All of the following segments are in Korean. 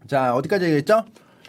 자, 어디까지 얘기했죠?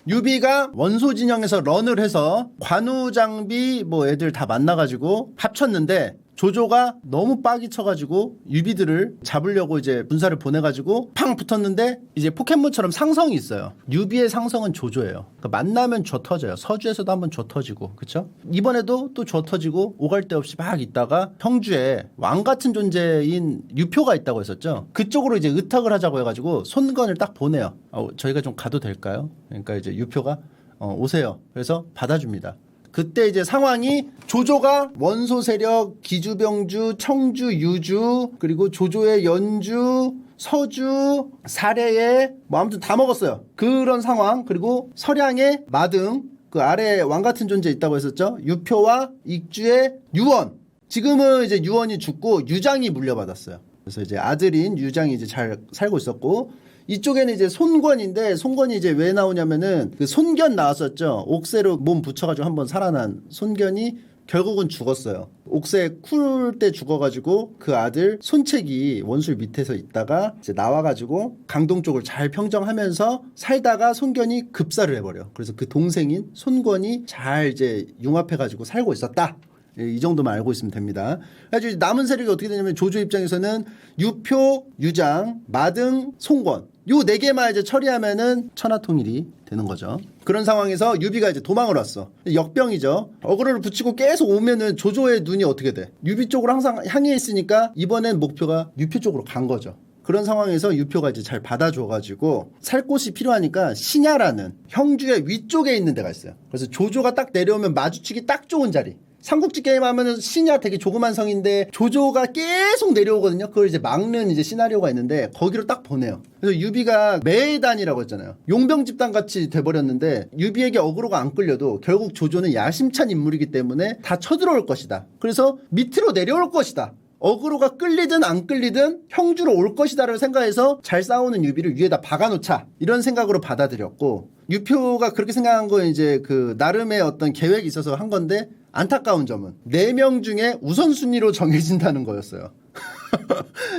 유비가 원소 진영에서 런을 해서 관우장비 뭐 애들 다 만나가지고 합쳤는데 조조가 너무 빡이 쳐가지고 유비들을 잡으려고 이제 군사를 보내가지고 팡 붙었는데 이제 포켓몬처럼 상성이 있어요. 유비의 상성은 조조예요. 그러니까 만나면 줘 터져요. 서주에서도 한번 줘 터지고, 그쵸? 이번에도 또 줘 터지고 오갈 데 없이 막 있다가 형주에 왕 같은 존재인 유표가 있다고 했었죠. 그쪽으로 이제 의탁을 하자고 해가지고 손건을 딱 보내요. 저희가 좀 가도 될까요? 그러니까 이제 유표가 오세요. 그래서 받아줍니다. 그때 이제 상황이 조조가 원소 세력 기주병주, 청주, 유주 그리고 조조의 연주, 서주, 사례에 뭐 아무튼 다 먹었어요. 그런 상황. 그리고 서량의 마등 그 아래에 왕 같은 존재 있다고 했었죠. 유표와 익주의 유원. 지금은 이제 유원이 죽고 유장이 물려받았어요. 그래서 이제 아들인 유장이 이제 잘 살고 있었고 이쪽에는 이제 손권인데 손권이 이제 왜 나오냐면은 그 손견 나왔었죠. 옥새로 몸 붙여가지고 한번 살아난 손견이 결국은 죽었어요. 옥새 쿨 때 죽어가지고 그 아들 손책이 원술 밑에서 있다가 이제 나와가지고 강동 쪽을 잘 평정하면서 살다가 손견이 급사를 해버려. 그래서 그 동생인 손권이 잘 이제 융합해가지고 살고 있었다. 이 정도만 알고 있으면 됩니다. 그래서 남은 세력이 어떻게 되냐면 조조 입장에서는 유표, 유장, 마등, 송권 요 4개만 이제 처리하면은 천하통일이 되는 거죠. 그런 상황에서 유비가 이제 도망을 왔어. 역병이죠. 어그로를 붙이고 계속 오면은 조조의 눈이 어떻게 돼? 유비 쪽으로 항상 향해 있으니까 이번엔 목표가 유표 쪽으로 간 거죠. 그런 상황에서 유표가 이제 잘 받아줘가지고 살 곳이 필요하니까 신야라는 형주의 위쪽에 있는 데가 있어요. 그래서 조조가 딱 내려오면 마주치기 딱 좋은 자리. 삼국지 게임 하면은 신야 되게 조그만 성인데 조조가 계속 내려오거든요. 그걸 이제 막는 이제 시나리오가 있는데 거기로 딱 보내요. 그래서 유비가 매단이라고 했잖아요. 용병 집단 같이 돼버렸는데 유비에게 어그로가 안 끌려도 결국 조조는 야심찬 인물이기 때문에 다 쳐들어올 것이다. 그래서 밑으로 내려올 것이다. 어그로가 끌리든 안 끌리든 형주로 올 것이다를 생각해서 잘 싸우는 유비를 위에다 박아놓자 이런 생각으로 받아들였고 유표가 그렇게 생각한 건 이제 그 나름의 어떤 계획이 있어서 한 건데 안타까운 점은 4명 중에 우선순위로 정해진다는 거였어요.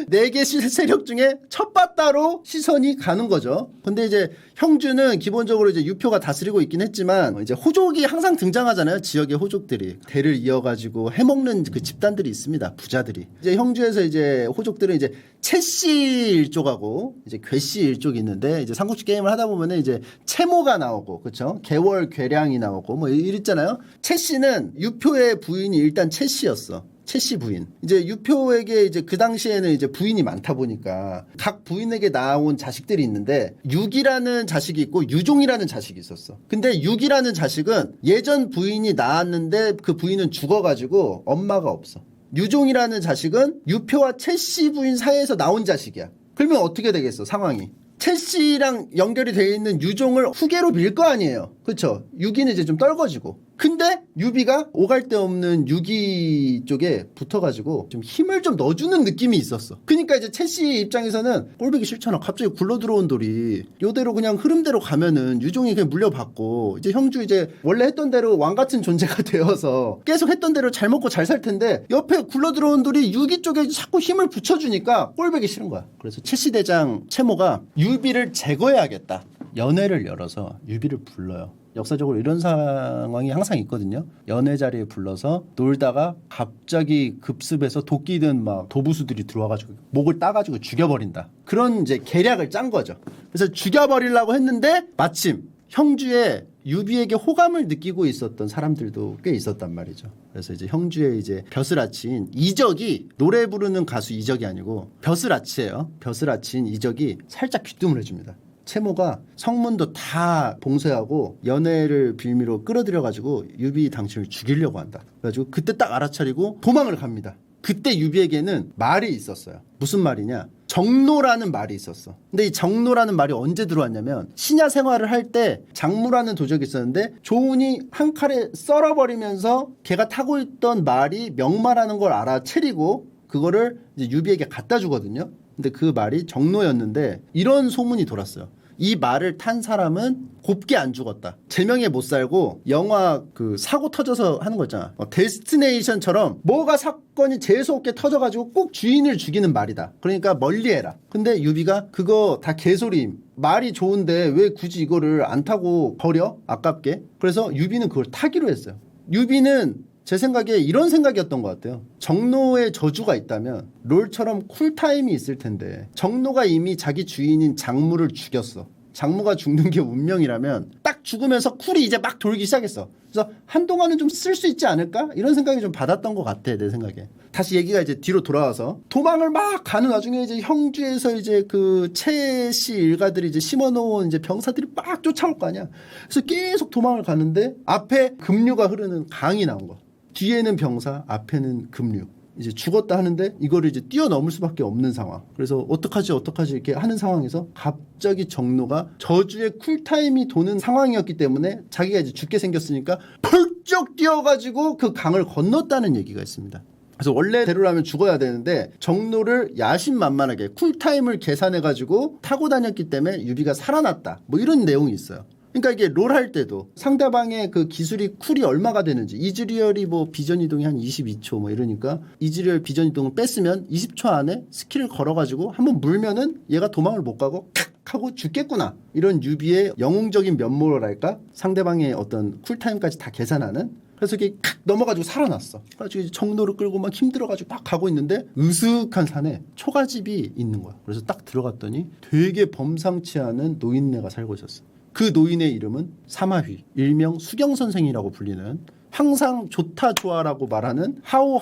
4개 세력 중에 첫 바따로 시선이 가는 거죠. 근데 이제 형주는 기본적으로 이제 유표가 다스리고 있긴 했지만 이제 호족이 항상 등장하잖아요. 지역의 호족들이 대를 이어가지고 해먹는 그 집단들이 있습니다. 부자들이. 이제 형주에서 이제 호족들은 이제 채씨 일족하고 이제 괴씨 일족이 있는데 이제 삼국지 게임을 하다 보면은 이제 채모가 나오고 그렇죠. 개월 괴량이 나오고 뭐 이랬잖아요. 채씨는 유표의 부인이 일단 채씨였어. 채씨 부인. 이제 유표에게 이제 그 당시에는 이제 부인이 많다 보니까 각 부인에게 나온 자식들이 있는데 육이라는 자식이 있고 유종이라는 자식이 있었어. 근데 육이라는 자식은 예전 부인이 낳았는데 그 부인은 죽어가지고 엄마가 없어. 유종이라는 자식은 유표와 채씨 부인 사이에서 나온 자식이야. 그러면 어떻게 되겠어 상황이. 채씨랑 연결이 되어 있는 유종을 후계로 밀 거 아니에요. 그렇죠? 유기는 이제 좀 떨궈지고. 근데 유비가 오갈 데 없는 유기 쪽에 붙어가지고 좀 힘을 좀 넣어주는 느낌이 있었어. 그러니까 이제 채씨 입장에서는 꼴보기 싫잖아. 갑자기 굴러 들어온 돌이 요대로 그냥 흐름대로 가면은 유종이 그냥 물려받고 이제 형주 이제 원래 했던 대로 왕 같은 존재가 되어서 계속 했던 대로 잘 먹고 잘 살 텐데 옆에 굴러 들어온 돌이 유기 쪽에 자꾸 힘을 붙여주니까 꼴보기 싫은 거야. 그래서 채씨 대장 채모가 유비를 제거해야겠다. 연회를 열어서 유비를 불러요. 역사적으로 이런 상황이 항상 있거든요. 연회 자리에 불러서 놀다가 갑자기 급습해서 도끼든 막 도부수들이 들어와가지고 목을 따가지고 죽여버린다. 그런 이제 계략을 짠 거죠. 그래서 죽여버리려고 했는데 마침 형주의 유비에게 호감을 느끼고 있었던 사람들도 꽤 있었단 말이죠. 그래서 이제 형주의 이제 벼슬아치인 이적이 노래 부르는 가수 이적이 아니고 벼슬아치예요. 벼슬아치인 이적이 살짝 귀뜸을 해줍니다. 채모가 성문도 다 봉쇄하고 연애를 빌미로 끌어들여가지고 유비 당신을 죽이려고 한다. 그래가지고 그때 딱 알아차리고 도망을 갑니다. 그때 유비에게는 말이 있었어요. 무슨 말이냐? 정노라는 말이 있었어. 근데 이 정노라는 말이 언제 들어왔냐면 신야 생활을 할 때 장무라는 도적이 있었는데 조운이 한 칼에 썰어버리면서 걔가 타고 있던 말이 명마라는 걸 알아채리고 그거를 이제 유비에게 갖다 주거든요. 근데 그 말이 정노였는데 이런 소문이 돌았어요. 이 말을 탄 사람은 곱게 안 죽었다. 제명에 못 살고 영화 그 사고 터져서 하는 거 있잖아. 데스티네이션처럼 뭐가 사건이 재수없게 터져가지고 꼭 주인을 죽이는 말이다. 그러니까 멀리해라. 근데 유비가 그거 다 개소리임. 말이 좋은데 왜 굳이 이거를 안 타고 버려? 아깝게. 그래서 유비는 그걸 타기로 했어요. 유비는 제 생각에 이런 생각이었던 것 같아요. 정로에 저주가 있다면 롤처럼 쿨타임이 있을 텐데 정로가 이미 자기 주인인 장무를 죽였어. 장무가 죽는 게 운명이라면 딱 죽으면서 쿨이 이제 막 돌기 시작했어. 그래서 한동안은 좀 쓸 수 있지 않을까? 이런 생각이 좀 받았던 것 같아, 내 생각에. 다시 얘기가 이제 뒤로 돌아와서 도망을 막 가는 와중에 이제 형주에서 이제 그 최씨 일가들이 이제 심어놓은 이제 병사들이 막 쫓아올 거 아니야. 그래서 계속 도망을 가는데 앞에 급류가 흐르는 강이 나온 거야. 뒤에는 병사, 앞에는 급류. 이제 죽었다 하는데 이거를 이제 뛰어넘을 수밖에 없는 상황. 그래서 어떡하지 이렇게 하는 상황에서 갑자기 정로가 저주의 쿨타임이 도는 상황이었기 때문에 자기가 이제 죽게 생겼으니까 펄쩍 뛰어가지고 그 강을 건넜다는 얘기가 있습니다. 그래서 원래대로라면 죽어야 되는데 정로를 야심만만하게 쿨타임을 계산해가지고 타고 다녔기 때문에 유비가 살아났다. 뭐 이런 내용이 있어요. 그러니까 이게 롤 할 때도 상대방의 그 기술이 쿨이 얼마가 되는지 이즈리얼이 뭐 비전 이동이 한 22초 뭐 이러니까 이즈리얼 비전 이동을 뺐으면 20초 안에 스킬을 걸어가지고 한번 물면은 얘가 도망을 못 가고 칵 하고 죽겠구나. 이런 유비의 영웅적인 면모랄까? 상대방의 어떤 쿨타임까지 다 계산하는. 그래서 이게 칵 넘어가지고 살아났어. 그래가지고 정로를 끌고 막 힘들어가지고 막 가고 있는데 으슥한 산에 초가집이 있는 거야. 그래서 딱 들어갔더니 되게 범상치 않은 노인네가 살고 있었어. 그 노인의 이름은 사마휘, 일명 수경선생이라고 불리는 항상 좋다 좋아라고 말하는 하오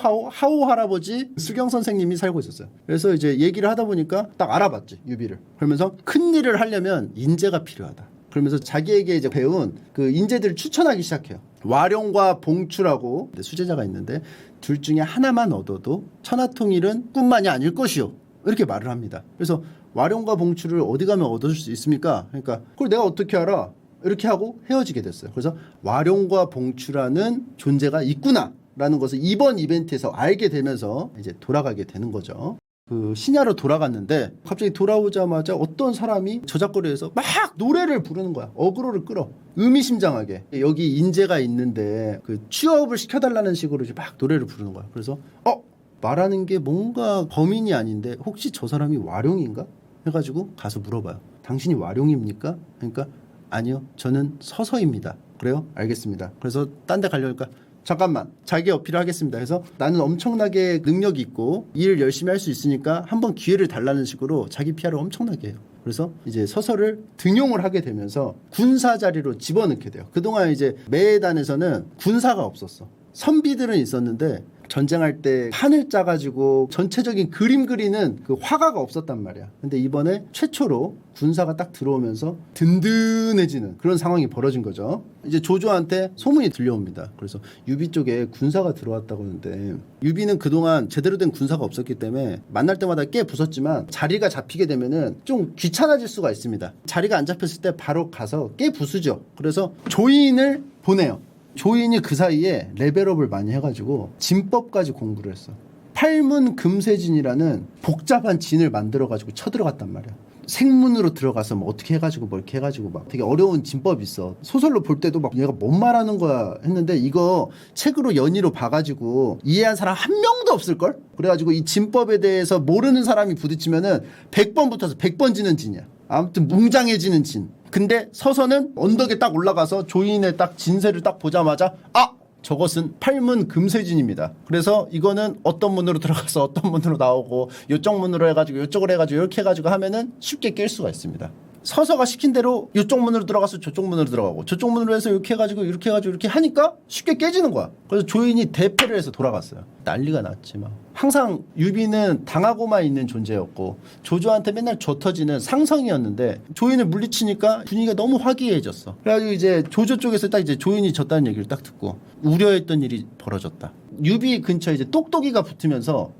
할아버지 수경선생님이 살고 있었어요. 그래서 이제 얘기를 하다 보니까 딱 알아봤지, 유비를. 그러면서 큰 일을 하려면 인재가 필요하다. 그러면서 자기에게 이제 배운 그 인재들을 추천하기 시작해요. 와룡과 봉추라고 수제자가 있는데 둘 중에 하나만 얻어도 천하통일은 꿈만이 아닐 것이요. 이렇게 말을 합니다. 그래서 와룡과 봉추를 어디 가면 얻을 수 있습니까? 그러니까 그걸 내가 어떻게 알아? 이렇게 하고 헤어지게 됐어요. 그래서 와룡과 봉추라는 존재가 있구나라는 것을 이번 이벤트에서 알게 되면서 이제 돌아가게 되는 거죠. 그 신야로 돌아갔는데 갑자기 돌아오자마자 어떤 사람이 저작거리에서 막 노래를 부르는 거야. 어그로를 끌어. 의미심장하게. 여기 인재가 있는데 그 취업을 시켜달라는 식으로 이제 막 노래를 부르는 거야. 그래서 말하는 게 뭔가 범인이 아닌데 혹시 저 사람이 와룡인가? 해가지고 가서 물어봐요. 당신이 와룡입니까? 그러니까 아니요, 저는 서서입니다. 그래요? 알겠습니다. 그래서 딴 데 가려니까 잠깐만, 자기 어필을 하겠습니다. 그래서 나는 엄청나게 능력이 있고 일 열심히 할 수 있으니까 한번 기회를 달라는 식으로 자기 PR을 엄청나게 해요. 그래서 이제 서서를 등용을 하게 되면서 군사 자리로 집어넣게 돼요. 그동안 이제 매단에서는 군사가 없었어. 선비들은 있었는데 전쟁할 때 판을 짜가지고 전체적인 그림 그리는 그 화가가 없었단 말이야. 근데 이번에 최초로 군사가 딱 들어오면서 든든해지는 그런 상황이 벌어진 거죠. 이제 조조한테 소문이 들려옵니다. 그래서 유비 쪽에 군사가 들어왔다고 하는데 유비는 그동안 제대로 된 군사가 없었기 때문에 만날 때마다 꽤 부쉈지만 자리가 잡히게 되면은 좀 귀찮아질 수가 있습니다. 자리가 안 잡혔을 때 바로 가서 꽤 부수죠. 그래서 조인을 보내요. 조인이 그 사이에 레벨업을 많이 해가지고 진법까지 공부를 했어. 팔문금세진이라는 복잡한 진을 만들어가지고 쳐들어갔단 말이야. 생문으로 들어가서 뭐 어떻게 해가지고 뭐 이렇게 해가지고 막 되게 어려운 진법이 있어. 소설로 볼 때도 막 얘가 뭔 말하는 거야 했는데 이거 책으로 연의로 봐가지고 이해한 사람 한 명도 없을걸? 그래가지고 이 진법에 대해서 모르는 사람이 부딪히면은 100번 붙어서 100번 지는 진이야. 아무튼 뭉장해지는 진. 근데 서서는 언덕에 딱 올라가서 조인의 딱 진세를 딱 보자마자 저것은 팔문금세진입니다. 그래서 이거는 어떤 문으로 들어가서 어떤 문으로 나오고 요쪽 문으로 해가지고 요쪽으로 해가지고 이렇게 해가지고 하면은 쉽게 깰 수가 있습니다. 서서가 시킨 대로 이쪽 문으로 들어가서 저쪽 문으로 들어가고 저쪽 문으로 해서 이렇게 해가지고 이렇게 하니까 쉽게 깨지는 거야. 그래서 조인이 대패를 해서 돌아갔어요. 난리가 났지 막. 항상 유비는 당하고만 있는 존재였고 조조한테 맨날 져터지는 상성이었는데 조인을 물리치니까 분위기가 너무 화기애애해졌어. 그래가지고 이제 조조 쪽에서 딱 이제 조인이 졌다는 얘기를 딱 듣고 우려했던 일이 벌어졌다. 유비 근처에 이제 똑똑이가 붙으면서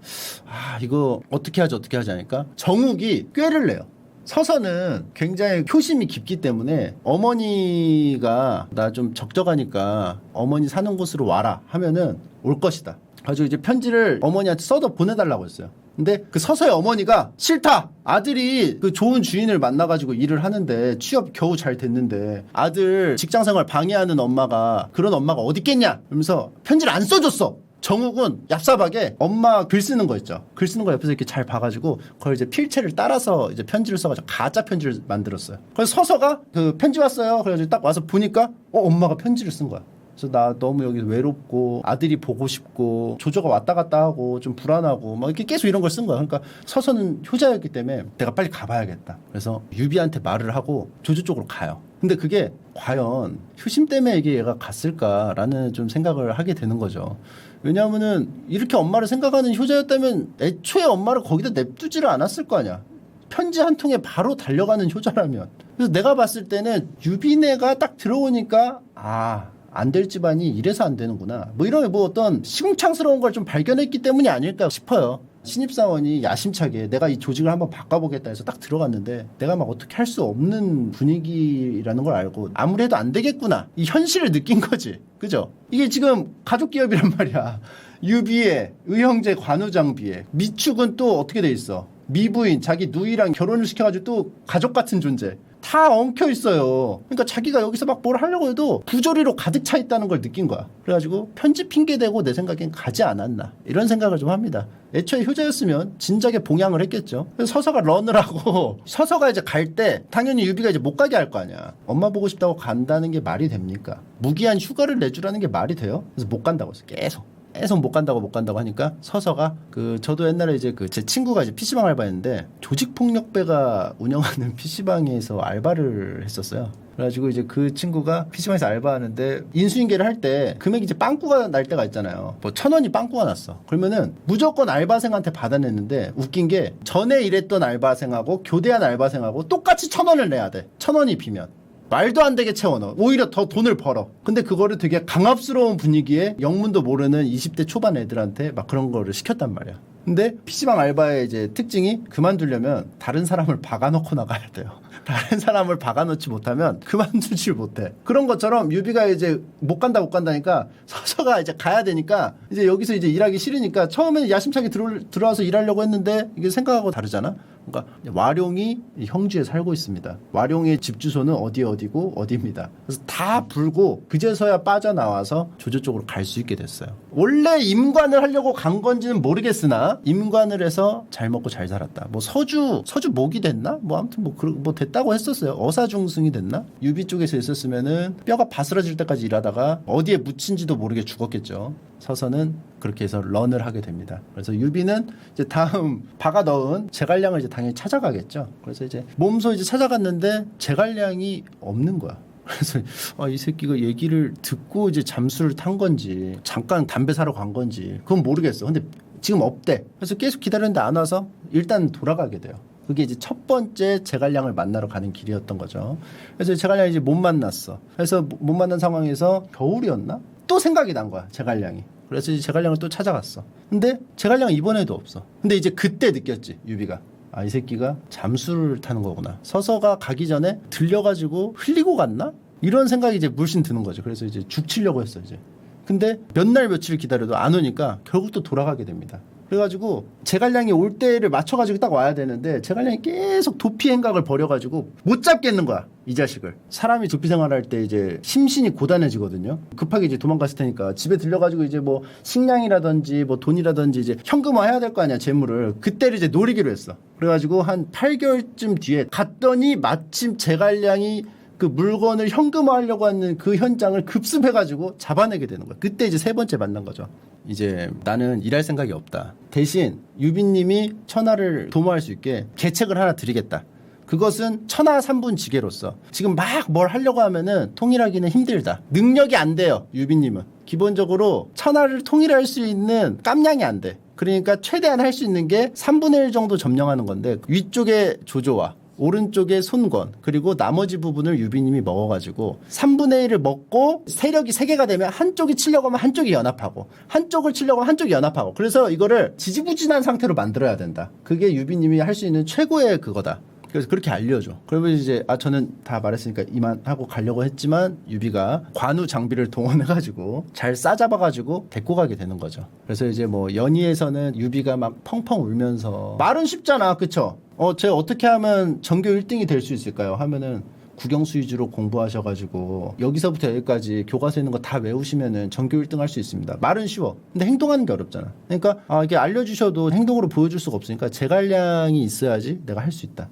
이거 어떻게 하지 하니까 정욱이 꾀를 내요. 서서는 굉장히 효심이 깊기 때문에 어머니가 나 좀 적적하니까 어머니 사는 곳으로 와라 하면은 올 것이다. 가지고 이제 편지를 어머니한테 써서 보내달라고 했어요. 근데 그 서서의 어머니가 싫다. 아들이 그 좋은 주인을 만나가지고 일을 하는데 취업 겨우 잘 됐는데 아들 직장생활 방해하는 엄마가 그런 엄마가 어디 있겠냐. 그러면서 편지를 안 써줬어. 정욱은 얍삽하게 엄마 글 쓰는 거 있죠. 글 쓰는 거 옆에서 이렇게 잘 봐가지고 그걸 이제 필체를 따라서 이제 편지를 써가지고 가짜 편지를 만들었어요. 그래서 서서가 그 편지 왔어요. 그래가지고 딱 와서 보니까 엄마가 편지를 쓴 거야. 그래서 나 너무 여기 외롭고 아들이 보고 싶고 조조가 왔다 갔다 하고 좀 불안하고 막 이렇게 계속 이런 걸 쓴 거야. 그러니까 서서는 효자였기 때문에 내가 빨리 가봐야겠다. 그래서 유비한테 말을 하고 조조 쪽으로 가요. 근데 그게 과연 효심 때문에 이게 얘가 갔을까라는 좀 생각을 하게 되는 거죠. 왜냐하면은 이렇게 엄마를 생각하는 효자였다면 애초에 엄마를 거기다 냅두지를 않았을 거 아니야. 편지 한 통에 바로 달려가는 효자라면. 그래서 내가 봤을 때는 유비네가 딱 들어오니까 안 될 집안이 이래서 안 되는구나. 뭐 이런 뭐 어떤 시궁창스러운 걸 좀 발견했기 때문이 아닐까 싶어요. 신입사원이 야심차게 내가 이 조직을 한번 바꿔보겠다 해서 딱 들어갔는데 내가 막 어떻게 할 수 없는 분위기라는 걸 알고 아무래도 안 되겠구나. 이 현실을 느낀 거지. 그죠? 이게 지금 가족기업이란 말이야. 유비의 의형제 관우장비의 미축은 또 어떻게 돼 있어? 미부인 자기 누이랑 결혼을 시켜가지고 또 가족 같은 존재. 다 엉켜 있어요. 그러니까 자기가 여기서 막 뭘 하려고 해도 부조리로 가득 차 있다는 걸 느낀 거야. 그래가지고 편지 핑계 대고 내 생각엔 가지 않았나 이런 생각을 좀 합니다. 애초에 효자였으면 진작에 봉양을 했겠죠. 그래서 서서가 런을 하고 서서가 이제 갈 때 당연히 유비가 이제 못 가게 할 거 아니야. 엄마 보고 싶다고 간다는 게 말이 됩니까? 무기한 휴가를 내주라는 게 말이 돼요? 그래서 못 간다고 했어. 계속 못 간다고 하니까 서서가 저도 옛날에 이제 제 친구가 이제 PC방 알바했는데 조직폭력배가 운영하는 PC방에서 알바를 했었어요. 그래가지고 이제 그 친구가 PC방에서 알바하는데 인수인계를 할 때 금액이 이제 빵꾸가 날 때가 있잖아요. 뭐 1,000원이 빵꾸가 났어. 그러면은 무조건 알바생한테 받아냈는데 웃긴 게 전에 일했던 알바생하고 교대한 알바생하고 똑같이 1,000원을 내야 돼. 1,000원이 비면. 말도 안 되게 채워넣어. 오히려 더 돈을 벌어. 근데 그거를 되게 강압스러운 분위기에 영문도 모르는 20대 초반 애들한테 막 그런 거를 시켰단 말이야. 근데 PC방 알바의 이제 특징이 그만두려면 다른 사람을 박아놓고 나가야 돼요. 다른 사람을 박아놓지 못하면 그만두질 못해. 그런 것처럼 유비가 이제 못 간다니까 서서가 이제 가야 되니까 이제 여기서 이제 일하기 싫으니까 처음에는 야심차게 들어와서 일하려고 했는데 이게 생각하고 다르잖아. 그러니까 와룡이 형주에 살고 있습니다. 와룡의 집 주소는 어디고 어디입니다. 그래서 다 불고 그제서야 빠져나와서 조조 쪽으로 갈 수 있게 됐어요. 원래 임관을 하려고 간 건지는 모르겠으나 임관을 해서 잘 먹고 잘 살았다. 뭐 서주 목이 됐나? 뭐 아무튼 뭐 됐다고 했었어요. 어사중승이 됐나? 유비 쪽에서 있었으면은 뼈가 바스러질 때까지 일하다가 어디에 묻힌지도 모르게 죽었겠죠. 서서는 그렇게 해서 런을 하게 됩니다. 그래서 유비는 이제 다음 박아 넣은 제갈량을 이제 당연히 찾아가겠죠. 그래서 이제 몸소 이제 찾아갔는데 제갈량이 없는 거야. 그래서 이 새끼가 얘기를 듣고 이제 잠수를 탄 건지 잠깐 담배 사러 간 건지 그건 모르겠어. 근데 지금 없대. 그래서 계속 기다렸는데 안 와서 일단 돌아가게 돼요. 그게 이제 첫 번째 제갈량을 만나러 가는 길이었던 거죠. 그래서 제갈량이 이제 못 만났어. 그래서 못 만난 상황에서 겨울이었나? 또 생각이 난 거야, 제갈량이. 그래서 이제 제갈량을 또 찾아갔어. 근데 제갈량은 이번에도 없어. 근데 이제 그때 느꼈지, 유비가. 이 새끼가 잠수를 타는 거구나. 서서가 가기 전에 들려가지고 흘리고 갔나? 이런 생각이 이제 물씬 드는 거죠. 그래서 이제 죽치려고 했어, 이제. 근데 몇 날 며칠 기다려도 안 오니까 결국 또 돌아가게 됩니다. 그래가지고 제갈량이 올 때를 맞춰가지고 딱 와야 되는데 제갈량이 계속 도피 행각을 벌여가지고 못 잡겠는 거야, 이 자식을. 사람이 도피 생활할 때 이제 심신이 고단해지거든요. 급하게 이제 도망갔을 테니까 집에 들려가지고 이제 뭐 식량이라든지 뭐 돈이라든지 이제 현금화해야 될 거 아니야, 재물을. 그때를 이제 노리기로 했어. 그래가지고 한 8개월쯤 뒤에 갔더니 마침 제갈량이 그 물건을 현금화하려고 하는 그 현장을 급습해가지고 잡아내게 되는 거야. 그때 이제 세 번째 만난 거죠. 이제 나는 일할 생각이 없다. 대신 유비님이 천하를 도모할 수 있게 계책을 하나 드리겠다. 그것은 천하 3분 지게로서 지금 막 뭘 하려고 하면은 통일하기는 힘들다. 능력이 안 돼요, 유비님은. 기본적으로 천하를 통일할 수 있는 깜냥이 안 돼. 그러니까 최대한 할 수 있는 게 3분의 1 정도 점령하는 건데 위쪽에 조조와 오른쪽에 손권 그리고 나머지 부분을 유비님이 먹어가지고 3분의 1을 먹고 세력이 3개가 되면 한쪽이 치려고 하면 한쪽이 연합하고 한쪽을 치려고 하면 한쪽이 연합하고 그래서 이거를 지지부진한 상태로 만들어야 된다. 그게 유비님이 할 수 있는 최고의 그거다. 그래서 그렇게 알려줘. 그러면 이제 저는 다 말했으니까 이만하고 가려고 했지만 유비가 관우 장비를 동원해가지고 잘 싸잡아가지고 데리고 가게 되는 거죠. 그래서 이제 뭐 연희에서는 유비가 막 펑펑 울면서 말은 쉽잖아, 그쵸? 제가 어떻게 하면 전교 1등이 될 수 있을까요? 하면은 국영수 위주로 공부하셔가지고 여기서부터 여기까지 교과서에 있는 거 다 외우시면은 전교 1등 할 수 있습니다. 말은 쉬워. 근데 행동하는 게 어렵잖아. 그러니까 이게 알려주셔도 행동으로 보여줄 수가 없으니까 제갈량이 있어야지 내가 할 수 있다.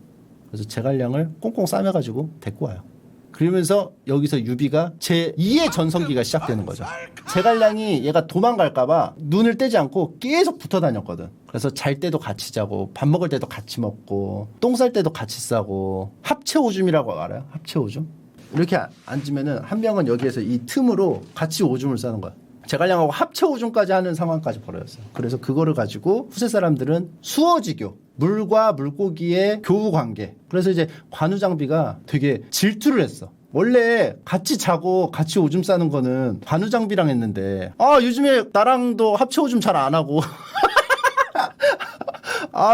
그래서 제갈량을 꽁꽁 싸매가지고 데리고 와요. 그러면서 여기서 유비가 제2의 전성기가 시작되는 거죠. 제갈량이 얘가 도망갈까봐 눈을 떼지 않고 계속 붙어 다녔거든. 그래서 잘 때도 같이 자고 밥 먹을 때도 같이 먹고 똥 쌀 때도 같이 싸고 합체 오줌이라고 알아요? 합체 오줌? 이렇게 앉으면은 한 명은 여기에서 이 틈으로 같이 오줌을 싸는 거야. 제갈량하고 합체 오줌까지 하는 상황까지 벌어졌어요. 그래서 그거를 가지고 후세 사람들은 수어지교, 물과 물고기의 교우 관계. 그래서 이제 관우장비가 되게 질투를 했어. 원래 같이 자고 같이 오줌 싸는 거는 관우장비랑 했는데 요즘에 나랑도 합체 오줌 잘 안 하고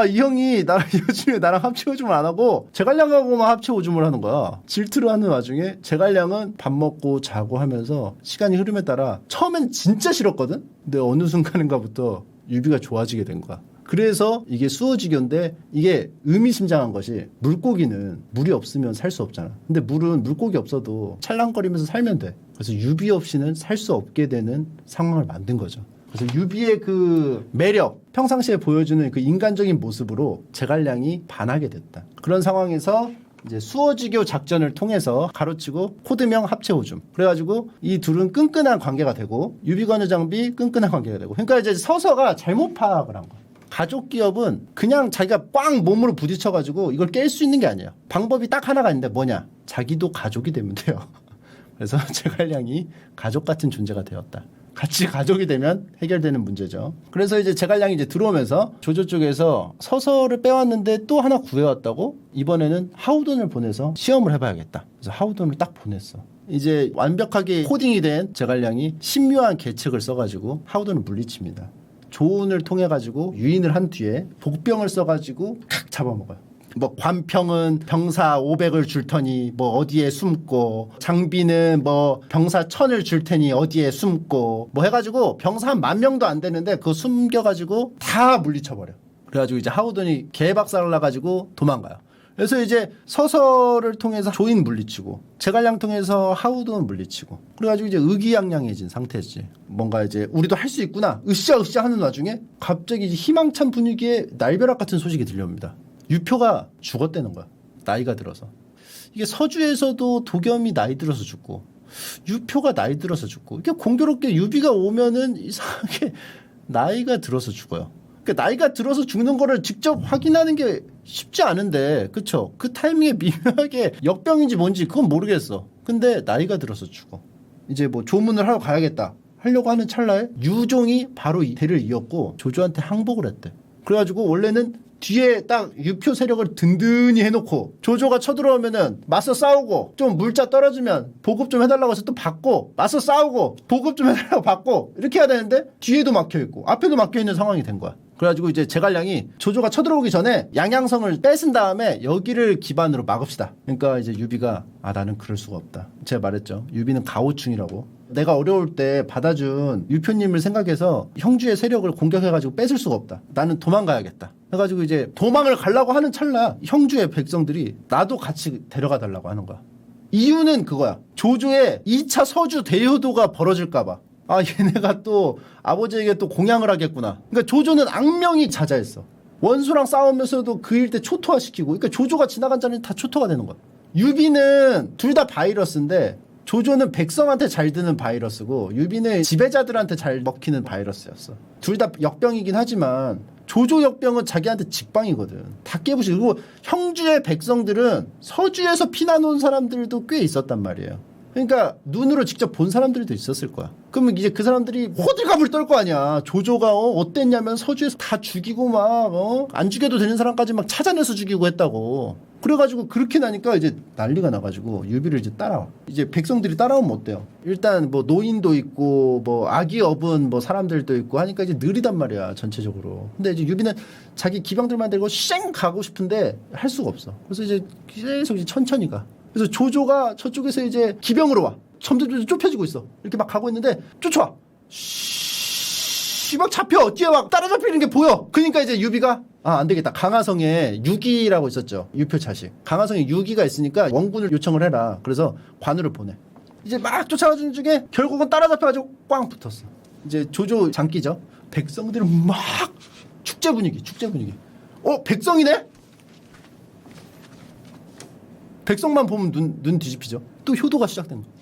이 형이 요즘에 나랑 합체 오줌을 안 하고 제갈량하고만 합체 오줌을 하는 거야. 질투를 하는 와중에 제갈량은 밥 먹고 자고 하면서 시간이 흐름에 따라 처음엔 진짜 싫었거든? 근데 어느 순간인가부터 유비가 좋아지게 된 거야. 그래서 이게 수어지교인데 이게 의미심장한 것이 물고기는 물이 없으면 살 수 없잖아. 근데 물은 물고기 없어도 찰랑거리면서 살면 돼. 그래서 유비 없이는 살 수 없게 되는 상황을 만든 거죠. 그래서 유비의 그 매력, 평상시에 보여주는 그 인간적인 모습으로 제갈량이 반하게 됐다. 그런 상황에서 이제 수어지교 작전을 통해서 가로치고 코드명 합체오줌. 그래가지고 이 둘은 끈끈한 관계가 되고 유비관우 장비 끈끈한 관계가 되고. 그러니까 이제 서서가 잘못 파악을 한 거야. 가족 기업은 그냥 자기가 꽝 몸으로 부딪혀가지고 이걸 깰 수 있는 게 아니에요. 방법이 딱 하나가 있는데 뭐냐? 자기도 가족이 되면 돼요. 그래서 제갈량이 가족 같은 존재가 되었다. 같이 가족이 되면 해결되는 문제죠. 그래서 이제 제갈량이 이제 들어오면서 조조 쪽에서 서서를 빼왔는데 또 하나 구해왔다고 이번에는 하우돈을 보내서 시험을 해봐야겠다. 그래서 하우돈을 딱 보냈어. 이제 완벽하게 코딩이 된 제갈량이 신묘한 계책을 써가지고 하우돈을 물리칩니다. 조언을 통해 가지고 유인을 한 뒤에 복병을 써가지고 칵 잡아먹어요. 뭐 관평은 병사 500을 줄 터니 뭐 어디에 숨고 장비는 뭐 병사 1000을 줄 테니 어디에 숨고 뭐 해가지고 병사 한 10,000명도 안 되는데 그거 숨겨가지고 다 물리쳐버려. 그래가지고 이제 하우돈이 개박살을 나가지고 도망가요. 그래서 이제 서서를 통해서 조인 물리치고 제갈량 통해서 하우돈 물리치고 그래가지고 이제 의기양양해진 상태지. 뭔가 이제 우리도 할 수 있구나 으쌰으쌰 하는 와중에 갑자기 이제 희망찬 분위기에 날벼락 같은 소식이 들려옵니다. 유표가 죽었다는 거야. 나이가 들어서. 이게 서주에서도 도겸이 나이 들어서 죽고 유표가 나이 들어서 죽고 이게 공교롭게 유비가 오면은 이상하게 나이가 들어서 죽어요. 그러니까 나이가 들어서 죽는 거를 직접 확인하는 게 쉽지 않은데 그쵸? 그 타이밍에 미묘하게 역병인지 뭔지 그건 모르겠어. 근데 나이가 들어서 죽어. 이제 뭐 조문을 하러 가야겠다 하려고 하는 찰나에 유종이 바로 이 대를 이었고 조조한테 항복을 했대. 그래가지고 원래는 뒤에 딱 유표 세력을 든든히 해놓고 조조가 쳐들어오면은 맞서 싸우고 좀 물자 떨어지면 보급 좀 해달라고 해서 또 받고 맞서 싸우고 보급 좀 해달라고 받고 이렇게 해야 되는데 뒤에도 막혀있고 앞에도 막혀있는 상황이 된 거야. 그래가지고 이제 제갈량이 조조가 쳐들어오기 전에 양양성을 뺏은 다음에 여기를 기반으로 막읍시다. 그러니까 이제 유비가 나는 그럴 수가 없다. 제가 말했죠. 유비는 가오충이라고. 내가 어려울 때 받아준 유표님을 생각해서 형주의 세력을 공격해가지고 뺏을 수가 없다. 나는 도망가야겠다. 해가지고 이제 도망을 가려고 하는 찰나 형주의 백성들이 나도 같이 데려가 달라고 하는 거야. 이유는 그거야. 조조의 2차 서주 대효도가 벌어질까봐. 얘네가 또 아버지에게 또 공양을 하겠구나. 그러니까 조조는 악명이 자자했어. 원수랑 싸우면서도 그 일대 초토화시키고. 그러니까 조조가 지나간 자리는 다 초토가 되는 거야. 유비는 둘 다 바이러스인데 조조는 백성한테 잘 드는 바이러스고 유비는 지배자들한테 잘 먹히는 바이러스였어. 둘 다 역병이긴 하지만 조조 역병은 자기한테 직방이거든. 다 깨부시고. 그리고 형주의 백성들은 서주에서 피난 온 사람들도 꽤 있었단 말이에요. 그러니까 눈으로 직접 본 사람들도 있었을 거야. 그러면 이제 그 사람들이 호들갑을 떨 거 아니야. 조조가 어땠냐면 서주에서 다 죽이고 막 안 죽여도 되는 사람까지 막 찾아내서 죽이고 했다고. 그래가지고 그렇게 나니까 이제 난리가 나가지고 유비를 이제 따라와. 이제 백성들이 따라오면 어때요? 일단 뭐 노인도 있고 뭐 아기 어분 뭐 사람들도 있고 하니까 이제 느리단 말이야 전체적으로. 근데 이제 유비는 자기 기병들만 데리고 쌩 가고 싶은데 할 수가 없어. 그래서 이제 계속 이제 천천히 가. 그래서 조조가 저쪽에서 이제 기병으로 와. 점점 좁혀지고 있어. 이렇게 막 가고 있는데 쫓아와. 막 잡혀. 뒤에 막 따라잡히는 게 보여. 그러니까 이제 유비가 안 되겠다. 강하성에 유기라고 있었죠. 유표 자식. 강하성에 유기가 있으니까 원군을 요청을 해라. 그래서 관우를 보내. 이제 막 쫓아가는 중에 결국은 따라잡혀가지고 꽝 붙었어. 이제 조조 장기죠. 백성들은 막 축제 분위기. 백성이네? 백성만 보면 눈 뒤집히죠. 또 효도가 시작된 거야.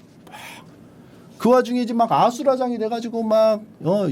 그 와중에 이제 막 아수라장이 돼가지고 막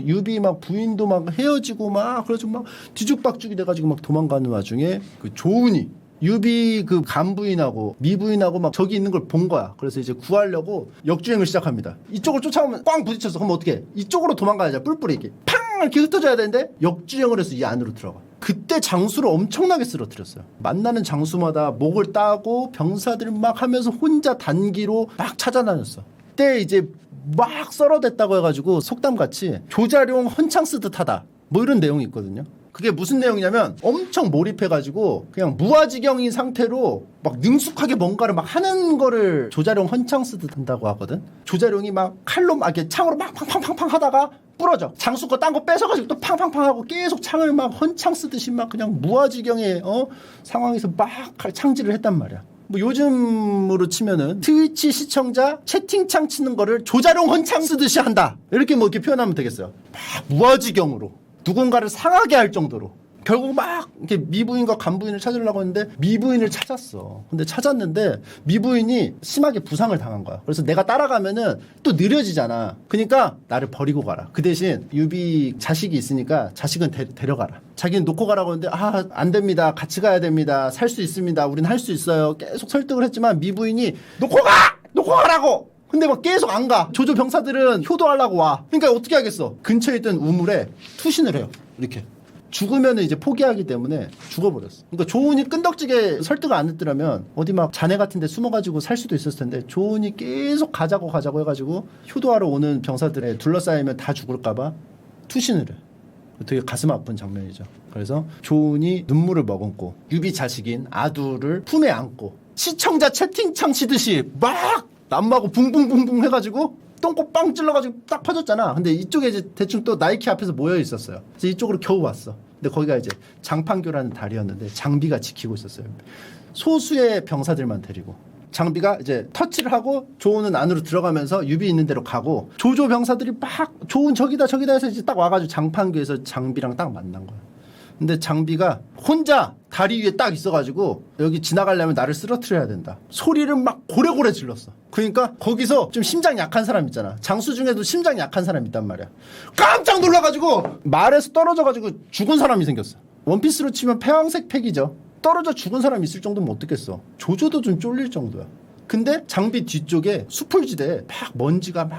유비 막 부인도 막 헤어지고 막 그래가지고 막 뒤죽박죽이 돼가지고 막 도망가는 와중에 그 조은이 유비 그 간부인하고 미부인하고 막 저기 있는 걸 본 거야. 그래서 이제 구하려고 역주행을 시작합니다. 이쪽을 쫓아오면 꽝 부딪혔어. 그럼 어떻게? 이쪽으로 도망가야지. 뿔뿔이 이렇게 팡 이렇게 흩어져야 되는데 역주행을 해서 이 안으로 들어가. 그때 장수를 엄청나게 쓰러뜨렸어요. 만나는 장수마다 목을 따고 병사들 막 하면서 혼자 단기로 막 찾아다녔어. 그때 이제 막 썰어댔다고 해가지고 속담같이 조자룡 헌창 쓰듯 하다 뭐 이런 내용이 있거든요. 그게 무슨 내용이냐면 엄청 몰입해가지고 그냥 무아지경인 상태로 막 능숙하게 뭔가를 막 하는 거를 조자룡 헌창 쓰듯 한다고 하거든. 조자룡이 막 칼로 막 이렇게 창으로 막 팡팡팡팡 하다가 부러져. 장수 거 딴 거 뺏어가지고 또 팡팡팡 하고 계속 창을 막 헌창 쓰듯이 막 그냥 무아지경의 상황에서 막 창질을 했단 말이야. 뭐 요즘으로 치면은 트위치 시청자 채팅창 치는 거를 조자룡 헌창 쓰듯이 한다. 이렇게 뭐 이렇게 표현하면 되겠어요. 막 무아지경으로 누군가를 상하게 할 정도로. 결국 막 이렇게 미부인과 간부인을 찾으려고 했는데 미부인을 찾았어. 근데 찾았는데 미부인이 심하게 부상을 당한 거야. 그래서 내가 따라가면은 또 느려지잖아. 그러니까 나를 버리고 가라. 그 대신 유비 자식이 있으니까 자식은 데려가라. 자기는 놓고 가라고 했는데 안 됩니다. 같이 가야 됩니다. 살 수 있습니다. 우린 할 수 있어요. 계속 설득을 했지만 미부인이 놓고 가라고. 근데 막 계속 안 가. 조조 병사들은 효도하려고 와. 그러니까 어떻게 하겠어? 근처에 있던 우물에 투신을 해요. 이렇게. 죽으면은 이제 포기하기 때문에 죽어버렸어. 그러니까 조은이 끈덕지게 설득을 안 했더라면 어디 막 자네 같은 데 숨어가지고 살 수도 있었을 텐데 조은이 계속 가자고 해가지고 효도하러 오는 병사들에 둘러싸이면 다 죽을까봐 투신을 해. 되게 가슴 아픈 장면이죠. 그래서 조은이 눈물을 머금고 유비 자식인 아두를 품에 안고 시청자 채팅창 치듯이 막 남마고 붕붕붕붕 해가지고 똥꼬 빵 찔러가지고 딱 퍼졌잖아. 근데 이쪽에 이제 대충 또 나이키 앞에서 모여 있었어요. 그래서 이쪽으로 겨우 왔어. 근데 거기가 이제 장판교라는 다리였는데 장비가 지키고 있었어요. 소수의 병사들만 데리고. 장비가 이제 터치를 하고 조은은 안으로 들어가면서 유비 있는 데로 가고 조조 병사들이 막 조은 저기다 해서 이제 딱 와가지고 장판교에서 장비랑 딱 만난 거야. 근데 장비가 혼자 다리 위에 딱 있어가지고 여기 지나가려면 나를 쓰러뜨려야 된다. 소리를 막 고래고래 질렀어. 그러니까 거기서 좀 심장 약한 사람 있잖아. 장수 중에도 심장 약한 사람 있단 말이야. 깜짝 놀라가지고 말에서 떨어져가지고 죽은 사람이 생겼어. 원피스로 치면 패왕색 팩이죠. 떨어져 죽은 사람 있을 정도면 어떻겠어. 조조도 좀 쫄릴 정도야. 근데 장비 뒤쪽에 수풀지대에 막 먼지가 막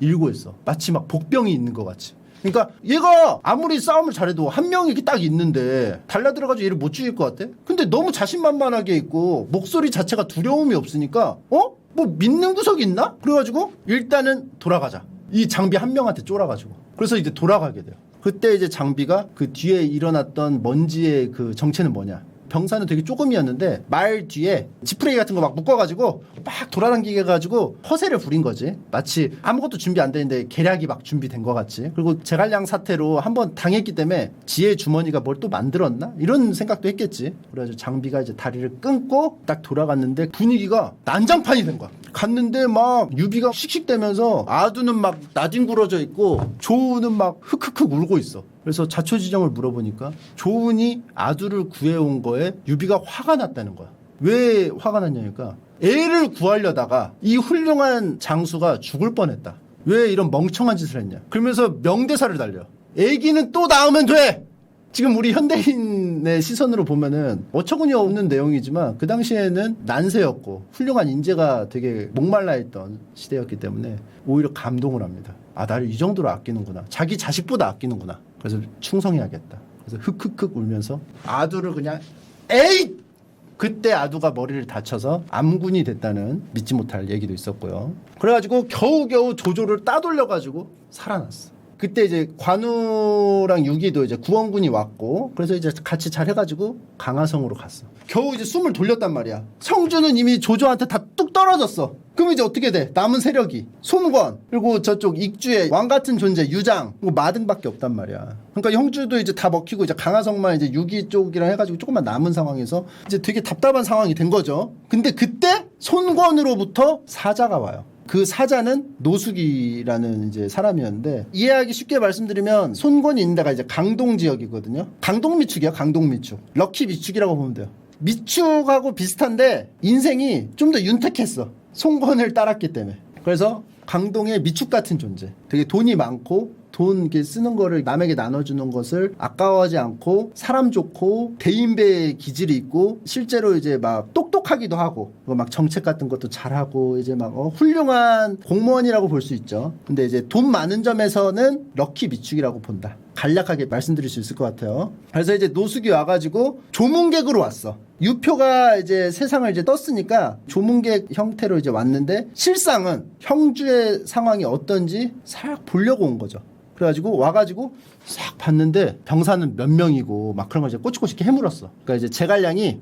일고 있어. 마치 막 복병이 있는 것 같이. 그러니까 얘가 아무리 싸움을 잘해도 한 명이 이렇게 딱 있는데 달라들어가지고 얘를 못 죽일 것 같아? 근데 너무 자신만만하게 있고 목소리 자체가 두려움이 없으니까 뭐 믿는 구석이 있나? 그래가지고 일단은 돌아가자. 이 장비 한 명한테 쫄아가지고. 그래서 이제 돌아가게 돼요. 그때 이제 장비가 그 뒤에 일어났던 먼지의 그 정체는 뭐냐? 병사는 되게 조금이었는데 말 뒤에 지프레이 같은 거 막 묶어가지고 막 돌아다니게 해가지고 허세를 부린 거지. 마치 아무것도 준비 안 되는데 계략이 막 준비된 것 같지. 그리고 제갈량 사태로 한번 당했기 때문에 지혜 주머니가 뭘 또 만들었나? 이런 생각도 했겠지. 그래가지고 장비가 이제 다리를 끊고 딱 돌아갔는데 분위기가 난장판이 된 거야. 갔는데 막 유비가 씩씩대면서 아두는 막 나뒹굴어져 있고 조은은 막 흑흑흑 울고 있어. 그래서 자초지정을 물어보니까 조은이 아두를 구해온 거에 유비가 화가 났다는 거야. 왜 화가 났냐니까 애를 구하려다가 이 훌륭한 장수가 죽을 뻔했다. 왜 이런 멍청한 짓을 했냐. 그러면서 명대사를 달려. 애기는 또 낳으면 돼. 지금 우리 현대인의 시선으로 보면은 어처구니 없는 내용이지만 그 당시에는 난세였고 훌륭한 인재가 되게 목말라 있던 시대였기 때문에 오히려 감동을 합니다. 나를 이 정도로 아끼는구나. 자기 자식보다 아끼는구나. 그래서 충성해야겠다. 그래서 흑흑흑 울면서 아두를 그냥 에이! 그때 아두가 머리를 다쳐서 암군이 됐다는 믿지 못할 얘기도 있었고요. 그래가지고 겨우겨우 조조를 따돌려가지고 살아났어. 그때 이제 관우랑 유기도 이제 구원군이 왔고, 그래서 이제 같이 잘 해가지고 강화성으로 갔어. 겨우 이제 숨을 돌렸단 말이야. 성주는 이미 조조한테 다 뚝 떨어졌어. 그럼 이제 어떻게 돼? 남은 세력이 손권, 그리고 저쪽 익주의 왕 같은 존재 유장, 뭐 마등밖에 없단 말이야. 그러니까 형주도 이제 다 먹히고 이제 강화성만 이제 유기 쪽이랑 해가지고 조금만 남은 상황에서 이제 되게 답답한 상황이 된 거죠. 근데 그때 손권으로부터 사자가 와요. 그 사자는 노숙이라는 이제 사람이었는데, 이해하기 쉽게 말씀드리면 손권이 있는 데가 이제 강동 지역이거든요. 강동 미축이야, 강동 미축. 럭키 미축이라고 보면 돼요. 미축하고 비슷한데 인생이 좀 더 윤택했어. 손권을 따랐기 때문에. 그래서 강동의 미축 같은 존재. 되게 돈이 많고 돈 이렇게 쓰는 거를 남에게 나눠주는 것을 아까워하지 않고 사람 좋고 대인배의 기질이 있고 실제로 이제 막 똑똑하기도 하고 막 정책 같은 것도 잘하고 이제 막 훌륭한 공무원이라고 볼 수 있죠. 근데 이제 돈 많은 점에서는 럭키 미축이라고 본다. 간략하게 말씀드릴 수 있을 것 같아요. 그래서 이제 노숙이 와가지고 조문객으로 왔어. 유표가 이제 세상을 이제 떴으니까 조문객 형태로 이제 왔는데, 실상은 형주의 상황이 어떤지 싹 보려고 온 거죠. 그래가지고 와가지고 싹 봤는데 병사는 몇 명이고 막 그런 거 이제 꼬치꼬치 해물었어. 그러니까 이제 제갈량이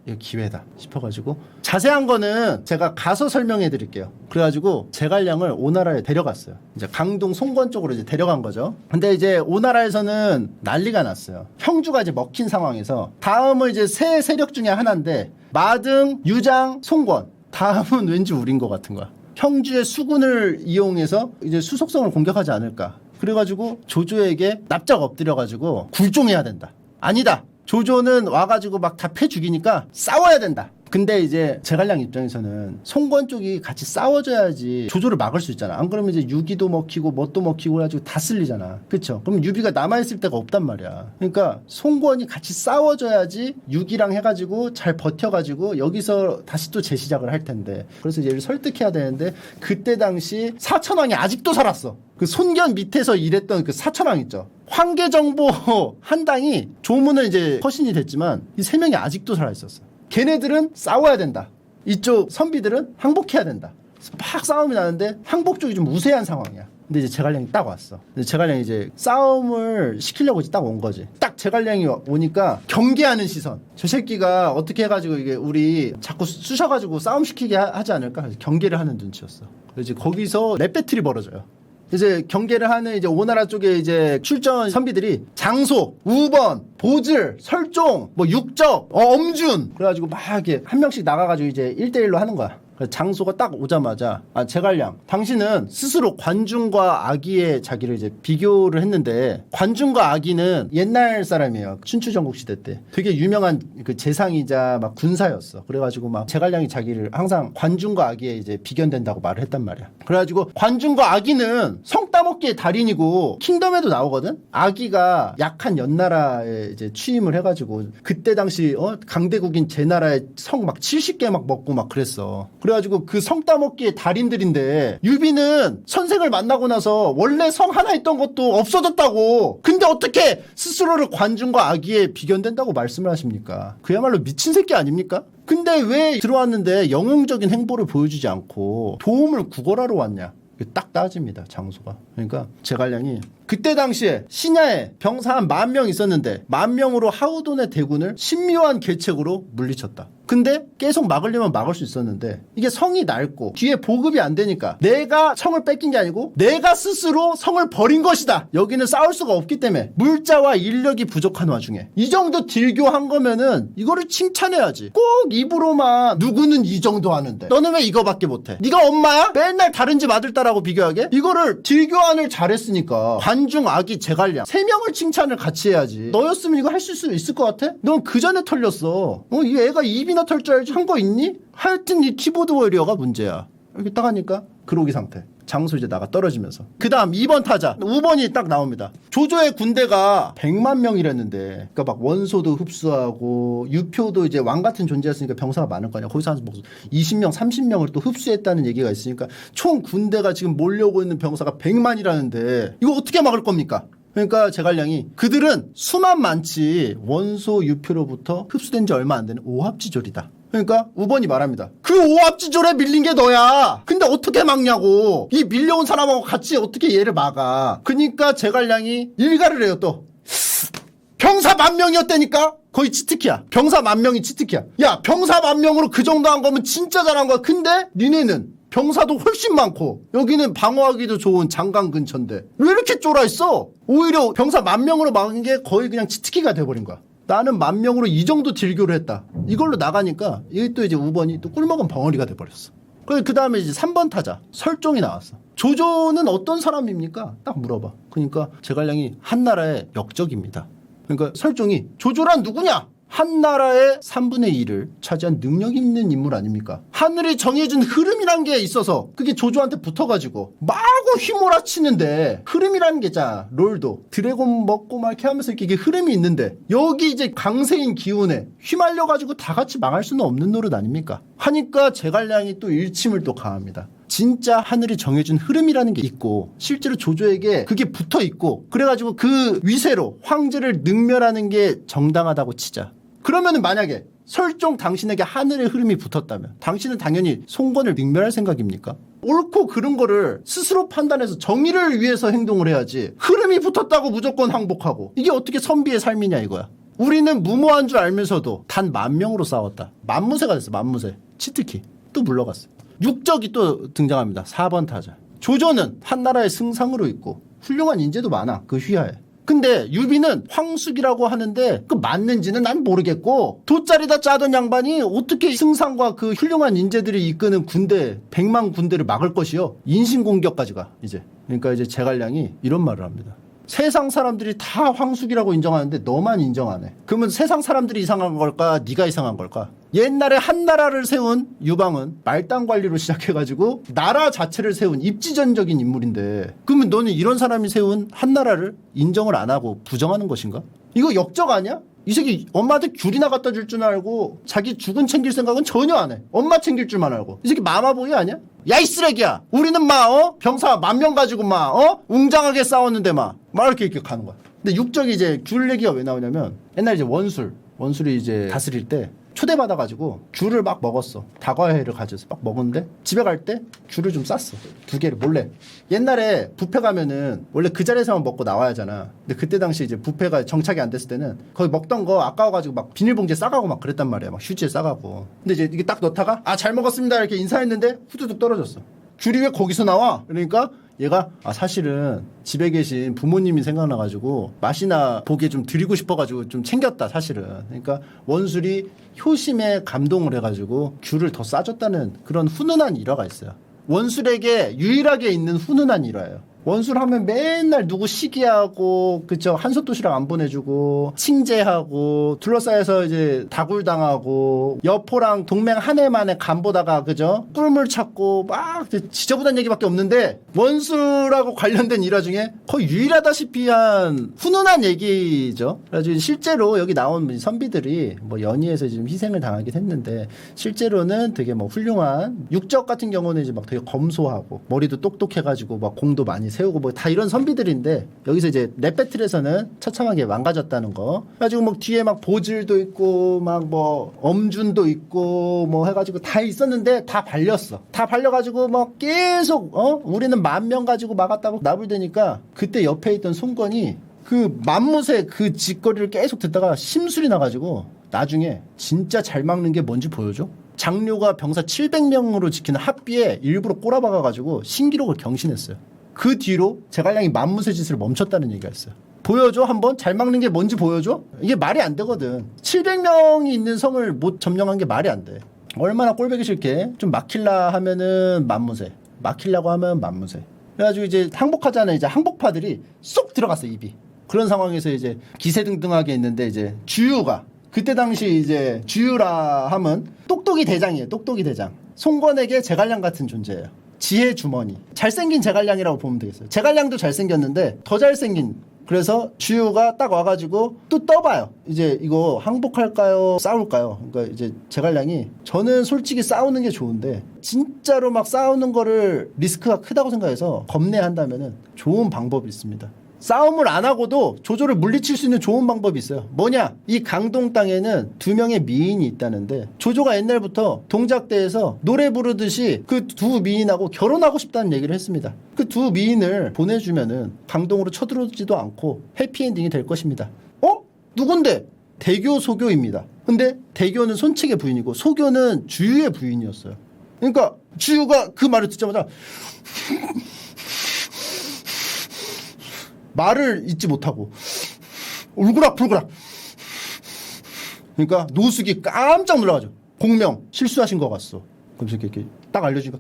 이거 기회다 싶어가지고, 자세한 거는 제가 가서 설명해 드릴게요. 그래가지고 제갈량을 오나라에 데려갔어요. 이제 강동 송권 쪽으로 이제 데려간 거죠. 근데 이제 오나라에서는 난리가 났어요. 형주가 이제 먹힌 상황에서 다음은 이제 세 세력 중에 하나인데, 마등, 유장, 송권, 다음은 왠지 우린 것 같은 거야. 형주의 수군을 이용해서 이제 수속성을 공격하지 않을까. 그래가지고 조조에게 납작 엎드려가지고 굴종해야 된다. 아니다. 조조는 와가지고 막 다 패 죽이니까 싸워야 된다. 근데 이제 제갈량 입장에서는 송권 쪽이 같이 싸워줘야지 조조를 막을 수 있잖아. 안 그러면 이제 유기도 먹히고 뭣도 먹히고 해가지고 다 쓸리잖아. 그쵸? 그럼 유비가 남아있을 데가 없단 말이야. 그러니까 송권이 같이 싸워줘야지 유기랑 해가지고 잘 버텨가지고 여기서 다시 또 재시작을 할 텐데, 그래서 얘를 설득해야 되는데, 그때 당시 사천왕이 아직도 살았어. 그 손견 밑에서 일했던 그 사천왕 있죠. 황계정보 한 당이 조문은 이제 허신이 됐지만 이 세 명이 아직도 살아있었어. 걔네들은 싸워야 된다. 이쪽 선비들은 항복해야 된다. 막 싸움이 나는데 항복 쪽이 좀 우세한 상황이야. 근데 이제 제갈량이 딱 왔어. 근데 제갈량이 이제 싸움을 시키려고 이제 딱 온 거지. 딱 제갈량이 오니까 경계하는 시선. 저 새끼가 어떻게 해가지고 이게 우리 자꾸 쑤셔가지고 싸움 시키게 하지 않을까? 경계를 하는 눈치였어. 그래서 이제 거기서 랩 배틀이 벌어져요. 이제 경계를 하는 이제 오나라 쪽에 이제 출전 선비들이 장소, 우번, 보질, 설종, 뭐 육적, 엄준, 그래가지고 막 이렇게 한 명씩 나가가지고 이제 1대1로 하는 거야. 장소가 딱 오자마자, 제갈량, 당신은 스스로 관중과 아기의 자기를 이제 비교를 했는데, 관중과 아기는 옛날 사람이에요. 춘추전국 시대 때 되게 유명한 그 재상이자 막 군사였어. 그래가지고 막 제갈량이 자기를 항상 관중과 아기에 이제 비견된다고 말을 했단 말이야. 그래가지고 관중과 아기는 성 따먹기의 달인이고 킹덤에도 나오거든. 아기가 약한 연나라에 이제 취임을 해가지고 그때 당시 강대국인 제나라의 성 막 70개 막 먹고 막 그랬어. 그래가지고 그 성 따먹기의 달인들인데, 유비는 선생을 만나고 나서 원래 성 하나 있던 것도 없어졌다고. 근데 어떻게 스스로를 관중과 아기에 비견된다고 말씀을 하십니까? 그야말로 미친 새끼 아닙니까? 근데 왜 들어왔는데 영웅적인 행보를 보여주지 않고 도움을 구걸하러 왔냐? 딱 따집니다, 장소가. 그러니까 제갈량이 그때 당시에 신야에 병사 한 10,000명 있었는데 10,000명으로 하우돈의 대군을 신묘한 계책으로 물리쳤다. 근데 계속 막으려면 막을 수 있었는데, 이게 성이 낡고 뒤에 보급이 안 되니까 내가 성을 뺏긴 게 아니고 내가 스스로 성을 버린 것이다. 여기는 싸울 수가 없기 때문에 물자와 인력이 부족한 와중에 이 정도 딜교한 거면은 이거를 칭찬해야지. 꼭 입으로만 누구는 이 정도 하는데 너는 왜 이거밖에 못해? 네가 엄마야? 맨날 다른 집 아들 딸하고 비교하게? 이거를 딜교환을 잘했으니까 관중, 아기, 제갈량 3명을 칭찬을 같이 해야지. 너였으면 이거 할 수 있을 것 같아? 넌 그 전에 털렸어. 이 애가 입이나 털 줄 알지? 한 거 있니? 하여튼 이 키보드 워리어가 문제야. 이렇게 딱 하니까 그러기 상태. 장소 이제 나가 떨어지면서. 그 다음 2번 타자 5번이 딱 나옵니다. 조조의 군대가 100만 명이랬는데, 그러니까 막 원소도 흡수하고 유표도 이제 왕 같은 존재였으니까 병사가 많을 거 아니야. 거기서 한 20명 30명을 또 흡수했다는 얘기가 있으니까 총 군대가 지금 몰려오고 있는 병사가 100만이라는데 이거 어떻게 막을 겁니까? 그러니까 제갈량이 그들은 수만 많지 원소 유표로부터 흡수된 지 얼마 안 되는 오합지졸이다. 그러니까 우번이 말합니다. 그 오합지졸에 밀린 게 너야. 근데 어떻게 막냐고. 이 밀려온 사람하고 같이 어떻게 얘를 막아. 그러니까 제갈량이 일가를 해요 또. 병사 10,000명이었다니까? 거의 치트키야. 병사 10,000명이 치트키야. 야, 병사 10,000명으로 그 정도 한 거면 진짜 잘한 거야. 근데 니네는 병사도 훨씬 많고 여기는 방어하기도 좋은 장강 근처인데 왜 이렇게 쫄아있어? 오히려 병사 10,000명으로 막은 게 거의 그냥 치트키가 돼버린 거야. 나는 10,000명으로 이 정도 딜교를 했다. 이걸로 나가니까 이게 또 이제 우번이 또 꿀먹은 벙어리가 돼버렸어. 그 다음에 이제 3번 타자 설종이 나왔어. 조조는 어떤 사람입니까? 딱 물어봐. 그러니까 제갈량이 한나라의 역적입니다. 그러니까 설종이 조조란 누구냐? 한나라의 3분의 1을 차지한 능력 있는 인물 아닙니까? 하늘이 정해준 흐름이란 게 있어서 그게 조조한테 붙어가지고 마구 휘몰아치는데 흐름이라는 게 자 롤도 드래곤 먹고 막 이렇게 하면서 이게 흐름이 있는데 여기 이제 강세인 기운에 휘말려가지고 다 같이 망할 수는 없는 노릇 아닙니까? 하니까 제갈량이 또 일침을 또 가합니다. 진짜 하늘이 정해준 흐름이라는 게 있고 실제로 조조에게 그게 붙어있고 그래가지고 그 위세로 황제를 능멸하는 게 정당하다고 치자. 그러면은 만약에 설종 당신에게 하늘의 흐름이 붙었다면 당신은 당연히 송건을 능멸할 생각입니까? 옳고 그른 거를 스스로 판단해서 정의를 위해서 행동을 해야지 흐름이 붙었다고 무조건 항복하고 이게 어떻게 선비의 삶이냐 이거야. 우리는 무모한 줄 알면서도 단 10,000명으로 싸웠다. 만무새가 됐어. 만무새. 치트키 또 물러갔어. 육적이 또 등장합니다. 4번 타자. 조조는 한나라의 승상으로 있고 훌륭한 인재도 많아. 그 휘하에. 근데 유비는 황숙이라고 하는데 그 맞는지는 난 모르겠고 돗자리다 짜던 양반이 어떻게 승상과 그 훌륭한 인재들이 이끄는 군대 100만 군대를 막을 것이요. 인신공격까지 가 이제. 그러니까 이제 제갈량이 이런 말을 합니다. 세상 사람들이 다 황숙이라고 인정하는데 너만 인정 안 해. 그러면 세상 사람들이 이상한 걸까? 네가 이상한 걸까? 옛날에 한나라를 세운 유방은 말단 관리로 시작해가지고 나라 자체를 세운 입지전적인 인물인데 그러면 너는 이런 사람이 세운 한나라를 인정을 안 하고 부정하는 것인가? 이거 역적 아니야? 이 새끼 엄마한테 귤이나 갖다 줄 줄 알고 자기 죽은 챙길 생각은 전혀 안 해. 엄마 챙길 줄만 알고. 이 새끼 마마보이 아니야? 야 이 쓰레기야. 우리는 병사 10,000명 가지고 웅장하게 싸웠는데 이렇게 가는 거야. 근데 육적이 이제 귤 얘기가 왜 나오냐면 옛날에 이제 원술이 이제 다스릴 때 초대받아가지고 귤을 막 먹었어. 다과회를 가져서 막 먹었는데 집에 갈 때 귤을 좀 쌌어. 2개를 몰래. 옛날에 뷔페 가면은 원래 그 자리에서만 먹고 나와야 하잖아. 근데 그때 당시 이제 뷔페가 정착이 안 됐을 때는 거기 먹던 거 아까워가지고 막 비닐봉지에 싸가고 막 그랬단 말이야. 막 휴지에 싸가고. 근데 이제 이게 딱 넣다가 잘 먹었습니다 이렇게 인사했는데 후두둑 떨어졌어. 귤이 왜 거기서 나와? 그러니까 얘가 사실은 집에 계신 부모님이 생각나가지고 맛이나 보기에 좀 드리고 싶어가지고 좀 챙겼다 사실은. 그러니까 원술이 효심에 감동을 해가지고 귤을 더 싸줬다는 그런 훈훈한 일화가 있어요. 원술에게 유일하게 있는 훈훈한 일화예요. 원술 하면 맨날 누구 시기하고 그쵸 한솥도시락 안 보내주고 칭제하고 둘러싸여서 이제 다굴당하고 여포랑 동맹 한 해 만에 간보다가 그죠 꿀물 찾고 막 지저분한 얘기밖에 없는데 원술하고 관련된 일화 중에 거의 유일하다시피 한 훈훈한 얘기죠. 그래가지고 실제로 여기 나온 선비들이 연희에서 지금 희생을 당하긴 했는데 실제로는 되게 훌륭한 육적 같은 경우는 이제 막 되게 검소하고 머리도 똑똑해가지고 막 공도 많이 세우고 다 이런 선비들인데 여기서 이제 랩 배틀에서는 처참하게 망가졌다는 거. 그래가지고 뒤에 막 보질도 있고 막 엄준도 있고 해가지고 다 있었는데 다 발렸어. 다 발려가지고 계속 우리는 10,000명 가지고 막았다고 나불대니까 그때 옆에 있던 송건이 그 만무새 그 짓거리를 계속 듣다가 심술이 나가지고 나중에 진짜 잘 막는 게 뭔지 보여줘. 장료가 병사 700명으로 지키는 합비에 일부러 꼬라박아가지고 신기록을 경신했어요. 그 뒤로 제갈량이 만무새 짓을 멈췄다는 얘기가 있어요. 보여줘 한번? 잘 막는 게 뭔지 보여줘? 이게 말이 안 되거든. 700명이 있는 성을 못 점령한 게 말이 안 돼. 얼마나 꼴보기 싫게 좀 막힐라 하면은 만무새, 막히려고 하면 만무새. 그래가지고 이제 항복하자는 이제 항복파들이 쏙 들어갔어 입이. 그런 상황에서 이제 기세등등하게 있는데 이제 주유가 그때 당시 이제 주유라 하면 똑똑이 대장이에요. 똑똑이 대장. 송건에게 제갈량 같은 존재예요. 지혜 주머니. 잘생긴 제갈량이라고 보면 되겠어요. 제갈량도 잘생겼는데 더 잘생긴. 그래서 주유가 딱 와가지고 또 떠봐요. 이제 이거 항복할까요? 싸울까요? 그러니까 이제 제갈량이 저는 솔직히 싸우는 게 좋은데 진짜로 막 싸우는 거를 리스크가 크다고 생각해서 겁내한다면은 좋은 방법이 있습니다. 싸움을 안 하고도 조조를 물리칠 수 있는 좋은 방법이 있어요. 뭐냐? 이 강동 땅에는 2명의 미인이 있다는데 조조가 옛날부터 동작대에서 노래 부르듯이 그 2미인하고 결혼하고 싶다는 얘기를 했습니다. 그 2미인을 보내주면은 강동으로 쳐들어오지도 않고 해피엔딩이 될 것입니다. 누군데? 대교 소교입니다. 근데 대교는 손책의 부인이고 소교는 주유의 부인이었어요. 그러니까 주유가 그 말을 듣자마자 말을 잊지 못하고 울그락불그락. 그러니까 노숙이 깜짝 놀라가지고 공명 실수하신 것 같소. 그래서 이렇게 딱 알려주니까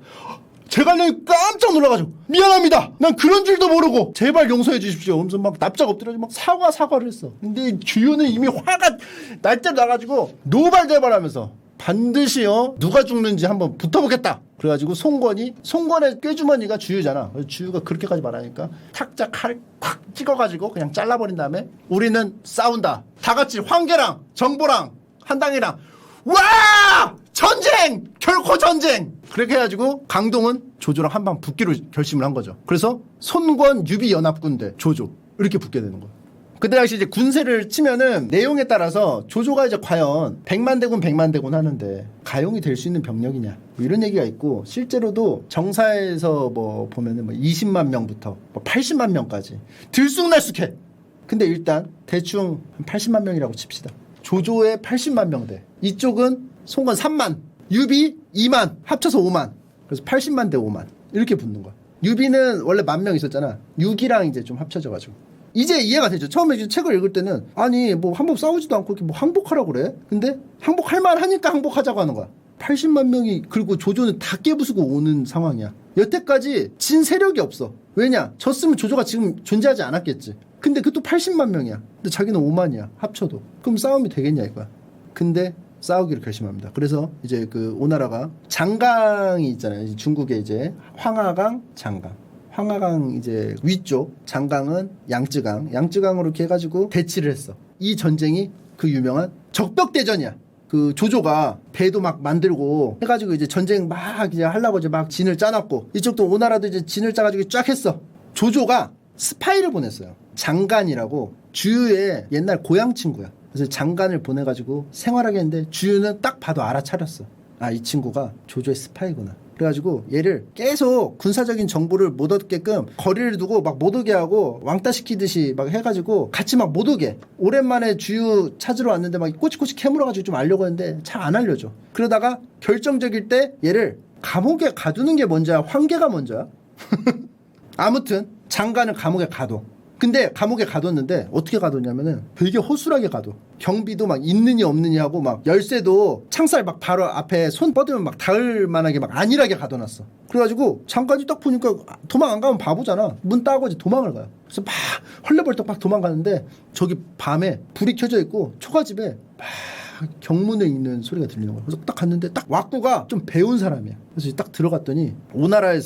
제갈량이 깜짝 놀라가지고 미안합니다. 난 그런 줄도 모르고 제발 용서해 주십시오. 하면서 막 납작 엎드려서 막 사과를 했어. 근데 주유는 이미 화가 날때 나가지고 노발대발하면서 반드시 누가 죽는지 한번 붙어보겠다. 그래가지고 송권의 꾀주머니가 주유잖아. 그래서 주유가 그렇게까지 말하니까 탁자 칼 콱 찍어가지고 그냥 잘라버린 다음에 우리는 싸운다. 다 같이 황계랑 정보랑 한당이랑 와! 전쟁! 결코 전쟁! 그렇게 해가지고 강동은 조조랑 한방 붙기로 결심을 한 거죠. 그래서 손권 유비 연합군대 조조 이렇게 붙게 되는 거예요. 그때 당시 이제 군세를 치면은 내용에 따라서 조조가 이제 과연 100만 대군 하는데 가용이 될 수 있는 병력이냐 뭐 이런 얘기가 있고 실제로도 정사에서 뭐 보면은 뭐 20만 명부터 뭐 80만 명까지 들쑥날쑥해. 근데 일단 대충 한 80만 명이라고 칩시다. 조조의 80만 명대. 이쪽은 송건 3만, 유비 2만, 합쳐서 5만. 그래서 80만 대 5만. 이렇게 붙는 거야. 유비는 원래 10,000명 있었잖아. 6이랑 이제 좀 합쳐져가지고. 이제 이해가 되죠. 처음에 이제 책을 읽을 때는 아니 뭐 한번 싸우지도 않고 이렇게 뭐 항복하라고 그래. 근데 항복할 만하니까 항복하자고 하는 거야. 80만 명이 그리고 조조는 다 깨부수고 오는 상황이야. 여태까지 진 세력이 없어. 왜냐? 졌으면 조조가 지금 존재하지 않았겠지. 근데 그것도 80만 명이야. 근데 자기는 5만이야. 합쳐도. 그럼 싸움이 되겠냐 이거야. 근데 싸우기로 결심합니다. 그래서 이제 그 오나라가 장강이 있잖아요. 중국에 이제 황하강, 장강. 황하강 이제 위쪽, 장강은 양쯔강으로 이렇게 해가지고 대치를 했어. 이 전쟁이 그 유명한 적벽대전이야. 그 조조가 배도 막 만들고 해가지고 이제 전쟁 막 이제 하려고 이제 막 진을 짜놨고 이쪽도 오나라도 이제 진을 짜가지고 쫙 했어. 조조가 스파이를 보냈어요. 장간이라고 주유의 옛날 고향 친구야. 그래서 장간을 보내가지고 생활하게 했는데 주유는 딱 봐도 알아차렸어. 아, 이 친구가 조조의 스파이구나. 그래가지고 얘를 계속 군사적인 정보를 못 얻게끔 거리를 두고 막 못 오게 하고 왕따 시키듯이 막 해가지고 같이 막 못 오게. 오랜만에 주유 찾으러 왔는데 막 꼬치꼬치 캐물어가지고 좀 알려고 했는데 잘 안 알려줘. 그러다가 결정적일 때 얘를 감옥에 가두는 게 먼저야 황계가 먼저야. 아무튼 장관을 감옥에 가둬. 근데 감옥에 가뒀는데 어떻게 가뒀냐면은 되게 허술하게 가둬. 경비도 막 있느니 없느니 하고 막 열쇠도 창살 막 바로 앞에 손 뻗으면 막 닿을 만하게 막 안일하게 가둬놨어. 그래가지고 장관이 딱 보니까 도망 안 가면 바보잖아. 문 따고 이제 도망을 가요. 그래서 막 헐레벌떡 막 도망가는데 저기 밤에 불이 켜져 있고 초가집에 막 경문을 읽는 소리가 들리는 거야. 그래서 딱 갔는데 딱 왁구가 좀 배운 사람이야. 그래서 딱 들어갔더니 오나라에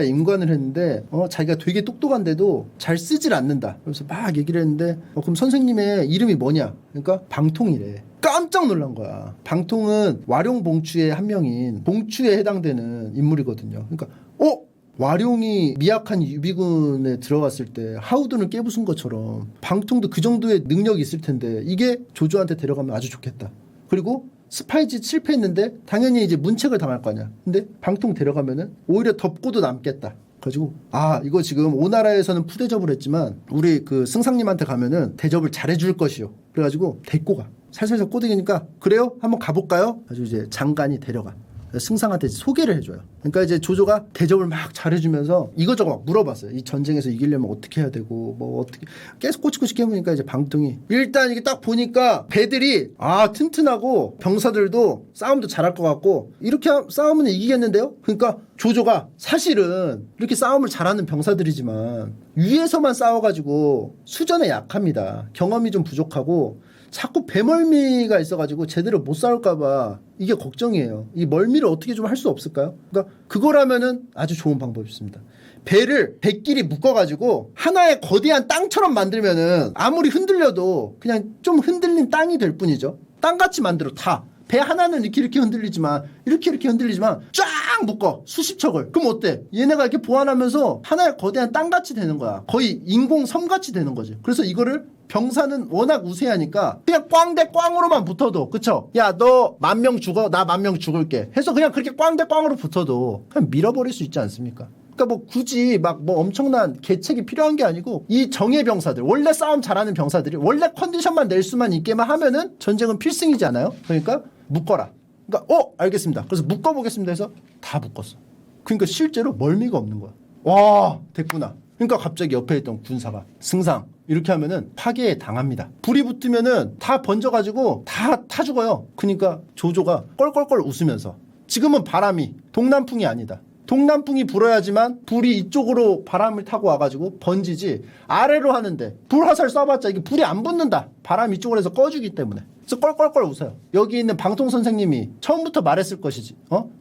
임관을 했는데 자기가 되게 똑똑한데도 잘 쓰질 않는다. 그래서 막 얘기를 했는데 그럼 선생님의 이름이 뭐냐? 그러니까 방통이래. 깜짝 놀란 거야. 방통은 와룡봉추의 한 명인 봉추에 해당되는 인물이거든요. 그러니까 와룡이 미약한 유비군에 들어갔을 때 하우든을 깨부순 것처럼 방통도 그 정도의 능력이 있을 텐데 이게 조조한테 데려가면 아주 좋겠다. 그리고 스파이짓 실패했는데 당연히 이제 문책을 당할 거 아니야. 근데 방통 데려가면은 오히려 덮고도 남겠다. 그래가지고 이거 지금 오나라에서는 푸대접을 했지만 우리 그 승상님한테 가면은 대접을 잘해줄 것이요. 그래가지고 데리고 가. 살살살 꼬드기니까 그래요? 한번 가볼까요? 아주 이제 장관이 데려가. 승상한테 소개를 해줘요. 그러니까 이제 조조가 대접을 막 잘해주면서 이것저것 막 물어봤어요. 이 전쟁에서 이기려면 어떻게 해야 되고 뭐 어떻게 계속 꼬치꼬치 깨보니까 이제 방통이 일단 이게 딱 보니까 배들이 튼튼하고 병사들도 싸움도 잘할 것 같고 이렇게 싸우면 이기겠는데요? 그러니까 조조가 사실은 이렇게 싸움을 잘하는 병사들이지만 위에서만 싸워가지고 수전에 약합니다. 경험이 좀 부족하고 자꾸 배멀미가 있어가지고 제대로 못 싸울까봐 이게 걱정이에요. 이 멀미를 어떻게 좀 할 수 없을까요? 그러니까 그거라면은 아주 좋은 방법이 있습니다. 배를 배끼리 묶어가지고 하나의 거대한 땅처럼 만들면은 아무리 흔들려도 그냥 좀 흔들린 땅이 될 뿐이죠. 땅같이 만들어 타. 배 하나는 이렇게 흔들리지만 이렇게 흔들리지만 쫙 묶어 수십 척을. 그럼 어때? 얘네가 이렇게 보완하면서 하나의 거대한 땅같이 되는 거야. 거의 인공 섬같이 되는 거지. 그래서 이거를 병사는 워낙 우세하니까 그냥 꽝 대 꽝으로만 붙어도, 그쵸? 야, 너 10,000명 죽어, 나 10,000명 죽을게 해서 그냥 그렇게 꽝 대 꽝으로 붙어도 그냥 밀어버릴 수 있지 않습니까? 그러니까 뭐 굳이 막 뭐 엄청난 계책이 필요한 게 아니고 이 정예 병사들, 원래 싸움 잘하는 병사들이 원래 컨디션만 낼 수만 있게만 하면은 전쟁은 필승이지 않아요? 그러니까 묶어라. 그러니까 알겠습니다. 그래서 묶어보겠습니다 해서 다 묶었어. 그러니까 실제로 멀미가 없는 거야. 와, 됐구나. 그러니까 갑자기 옆에 있던 군사가 승상 이렇게 하면은 파괴에 당합니다. 불이 붙으면은 다 번져가지고 다 타 죽어요. 그러니까 조조가 껄껄껄 웃으면서 지금은 바람이 동남풍이 아니다. 동남풍이 불어야지만 불이 이쪽으로 바람을 타고 와가지고 번지지, 아래로 하는데 불 화살 쏴봤자 이게 불이 안 붙는다. 바람이 이쪽으로 해서 꺼주기 때문에. 그래서 껄껄껄 웃어요. 여기 있는 방통 선생님이 처음부터 말했을 것이지.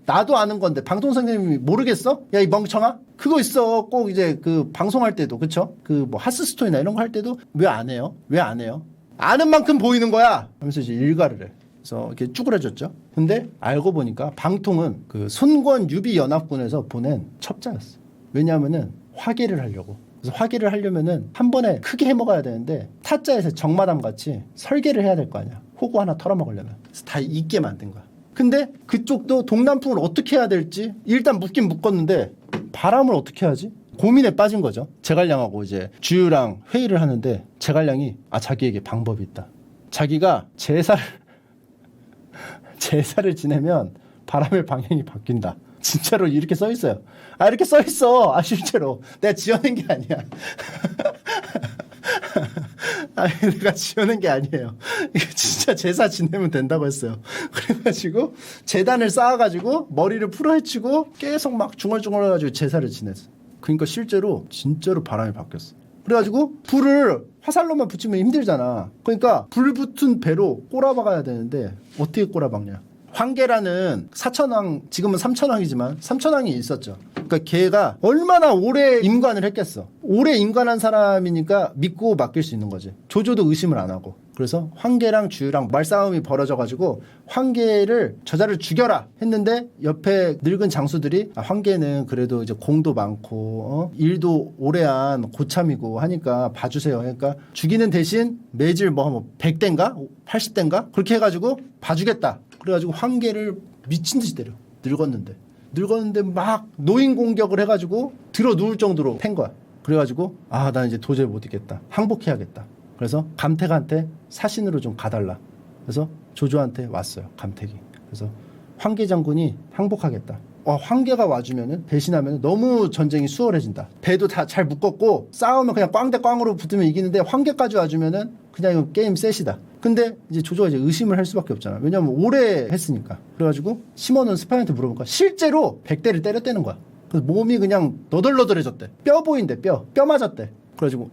나도 아는 건데 방통 선생님이 모르겠어? 야, 이 멍청아? 그거 있어. 꼭 이제 그 방송할 때도, 그쵸? 그 뭐 하스스톤이나 이런 거 할 때도 왜 안 해요? 왜 안 해요? 아는 만큼 보이는 거야. 하면서 이제 일가를 해. 그래서 이렇게 쭈그려졌죠. 근데 알고 보니까 방통은 그 손권 유비 연합군에서 보낸 첩자였어. 왜냐하면은 화계를 하려고. 그래서 화계를 하려면은 한 번에 크게 해먹어야 되는데 타짜에서 정마담 같이 설계를 해야 될 거 아니야. 호구 하나 털어먹으려면. 그래서 다 잊게 만든 거야. 근데 그쪽도 동남풍을 어떻게 해야 될지 일단 묶긴 묶었는데 바람을 어떻게 하지? 고민에 빠진 거죠. 제갈량하고 이제 주유랑 회의를 하는데 제갈량이 자기에게 방법이 있다. 자기가 제사를 지내면 바람의 방향이 바뀐다. 진짜로 이렇게 써 있어요. 이렇게 써 있어. 실제로. 내가 지어낸 게 아니야. 내가 지어낸 게 아니에요. 이거 진짜 제사 지내면 된다고 했어요. 그래가지고 제단을 쌓아가지고 머리를 풀어헤치고 계속 막 중얼중얼 해가지고 제사를 지냈어. 그러니까 실제로 진짜로 바람이 바뀌었어. 그래가지고 불을 화살로만 붙이면 힘들잖아. 그러니까 불 붙은 배로 꼬라박아야 되는데 어떻게 꼬라박냐. 황계라는 사천왕, 지금은 삼천왕이지만 삼천왕이 있었죠. 그러니까 걔가 얼마나 오래 임관을 했겠어. 오래 임관한 사람이니까 믿고 맡길 수 있는 거지. 조조도 의심을 안 하고. 그래서 황계랑 주유랑 말싸움이 벌어져가지고 황계를 저자를 죽여라 했는데 옆에 늙은 장수들이 황계는 그래도 이제 공도 많고 일도 오래한 고참이고 하니까 봐주세요. 그러니까 죽이는 대신 매질 뭐 100대인가 80대인가 그렇게 해가지고 봐주겠다. 그래가지고 황계를 미친 듯이 때려. 늙었는데 막 노인 공격을 해가지고 들어 누울 정도로 팬 거야. 그래가지고 난 이제 도저히 못 있겠다. 항복해야겠다. 그래서 감택한테 사신으로 좀 가달라. 그래서 조조한테 왔어요. 감택이. 그래서 황계 장군이 항복하겠다. 황계가 와주면은 배신하면 너무 전쟁이 수월해진다. 배도 다 잘 묶었고 싸우면 그냥 꽝 대 꽝으로 붙으면 이기는데 황계까지 와주면은 그냥 이거 게임 셋이다. 근데 이제 조조가 이제 의심을 할 수밖에 없잖아. 왜냐면 오래 했으니까. 그래가지고 심어놓은 스파이한테 물어보니까 실제로 100대를 때렸다는 거야. 그래서 몸이 그냥 너덜너덜해졌대. 뼈 보인대. 뼈 맞았대. 그래가지고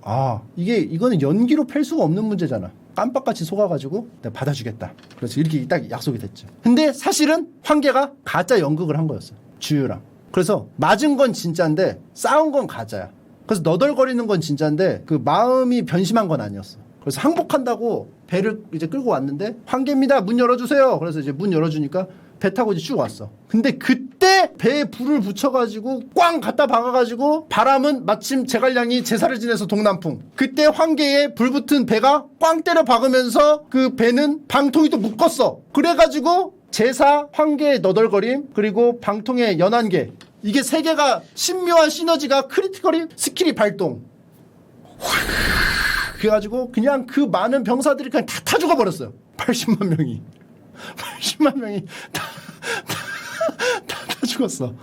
이거는 연기로 팰 수가 없는 문제잖아. 깜빡같이 속아가지고 내가 받아주겠다. 그래서 이렇게 딱 약속이 됐죠. 근데 사실은 황계가 가짜 연극을 한 거였어. 주유랑. 그래서 맞은 건 진짜인데 싸운 건 가짜야. 그래서 너덜거리는 건 진짜인데 그 마음이 변심한 건 아니었어. 그래서 항복한다고 배를 이제 끌고 왔는데 황계입니다. 문 열어주세요. 그래서 이제 문 열어주니까 배 타고 이제 쭉 왔어. 근데 그때 배에 불을 붙여가지고 꽝 갖다 박아가지고 바람은 마침 제갈량이 제사를 지내서 동남풍. 그때 황계에 불 붙은 배가 꽝 때려 박으면서 그 배는 방통이 또 묶었어. 그래가지고 제사, 황계의 너덜거림, 그리고 방통의 연한계. 이게 세 개가 신묘한 시너지가 크리티컬이 스킬이 발동. 그래가지고 그냥 그 많은 병사들이 그냥 다 죽어버렸어요. 80만 명이. 80만 명이 다 죽었어.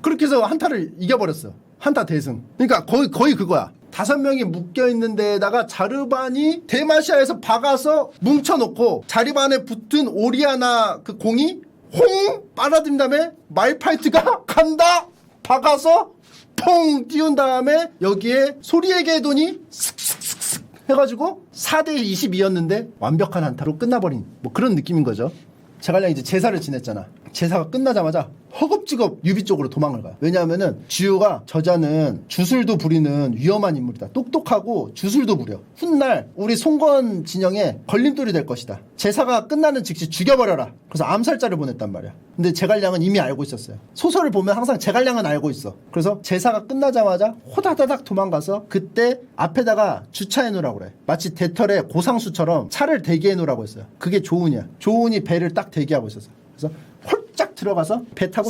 그렇게 해서 한타를 이겨버렸어. 한타 대승. 그러니까 거의 그거야. 5명이 묶여있는 데에다가 자르반이 대마시아에서 박아서 뭉쳐놓고 자르반에 붙은 오리아나 그 공이 홍 빨아들인 다음에 말파이트가 간다 박아서 퐁 띄운 다음에 여기에 소리에게 돈이 슥슥슥슥 해가지고 4대 22였는데 완벽한 한타로 끝나버린 뭐 그런 느낌인 거죠. 제갈량이 이제 제사를 지냈잖아. 제사가 끝나자마자 허겁지겁 유비 쪽으로 도망을 가요. 왜냐하면은 주유가 저자는 주술도 부리는 위험한 인물이다. 똑똑하고 주술도 부려. 훗날 우리 송건 진영에 걸림돌이 될 것이다. 제사가 끝나는 즉시 죽여버려라. 그래서 암살자를 보냈단 말이야. 근데 제갈량은 이미 알고 있었어요. 소설을 보면 항상 제갈량은 알고 있어. 그래서 제사가 끝나자마자 호다다닥 도망가서 그때 앞에다가 주차해 놓으라고 그래. 마치 대털의 고상수처럼 차를 대기해 놓으라고 했어요. 그게 조은이야. 조은이 배를 딱 대기하고 있었어. 그래서 홀짝 들어가서 배 타고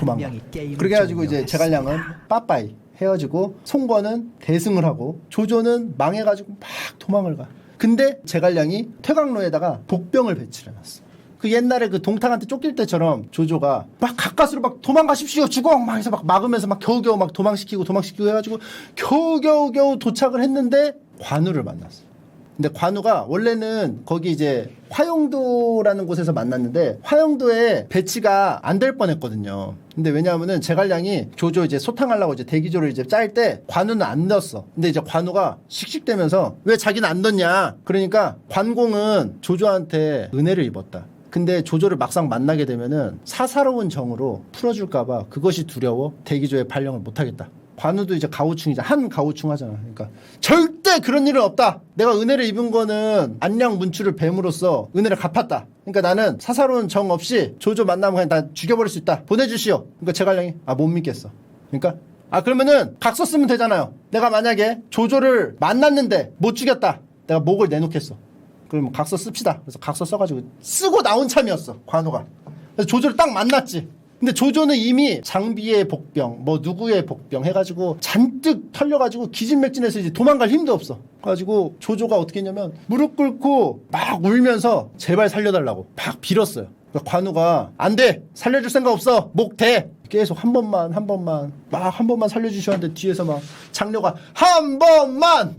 도망가. 그렇게 해가지고 이제 제갈량은 빠빠이 헤어지고 송건은 대승을 하고 조조는 망해가지고 막 도망을 가. 근데 제갈량이 퇴강로에다가 복병을 배치를 해놨어. 그 옛날에 그 동탁한테 쫓길 때처럼 조조가 막 가까스로 막 도망가십시오 주공 막 해서 막 막으면서 막 겨우겨우 막 도망시키고 해가지고 겨우겨우 도착을 했는데 관우를 만났어. 근데 관우가 원래는 거기 이제 화영도라는 곳에서 만났는데 화영도에 배치가 안 될 뻔했거든요. 근데 왜냐하면은 제갈량이 조조 이제 소탕하려고 이제 대기조를 이제 짤 때 관우는 안 넣었어. 근데 이제 관우가 씩씩대면서 왜 자기는 안 넣냐? 그러니까 관공은 조조한테 은혜를 입었다. 근데 조조를 막상 만나게 되면은 사사로운 정으로 풀어줄까봐 그것이 두려워 대기조에 발령을 못하겠다. 관우도 이제 가오충이자 한 가오충 하잖아. 그러니까 절대 그런 일은 없다. 내가 은혜를 입은 거는 안량 문추를 뱀으로써 은혜를 갚았다. 그러니까 나는 사사로운 정 없이 조조 만나면 그냥 다 죽여버릴 수 있다. 보내주시오. 그러니까 제갈량이 못 믿겠어. 그러니까 그러면은 각서 쓰면 되잖아요. 내가 만약에 조조를 만났는데 못 죽였다. 내가 목을 내놓겠어. 그러면 각서 씁시다. 그래서 각서 써가지고 쓰고 나온 참이었어. 관우가. 그래서 조조를 딱 만났지. 근데 조조는 이미 장비의 복병, 뭐 누구의 복병 해가지고 잔뜩 털려가지고 기진맥진해서 이제 도망갈 힘도 없어. 그래가지고 조조가 어떻게 했냐면 무릎 꿇고 막 울면서 제발 살려달라고 막 빌었어요. 그러니까 관우가 안 돼! 살려줄 생각 없어! 목 대! 계속 한 번만 살려주셨는데 뒤에서 막 장녀가 한 번만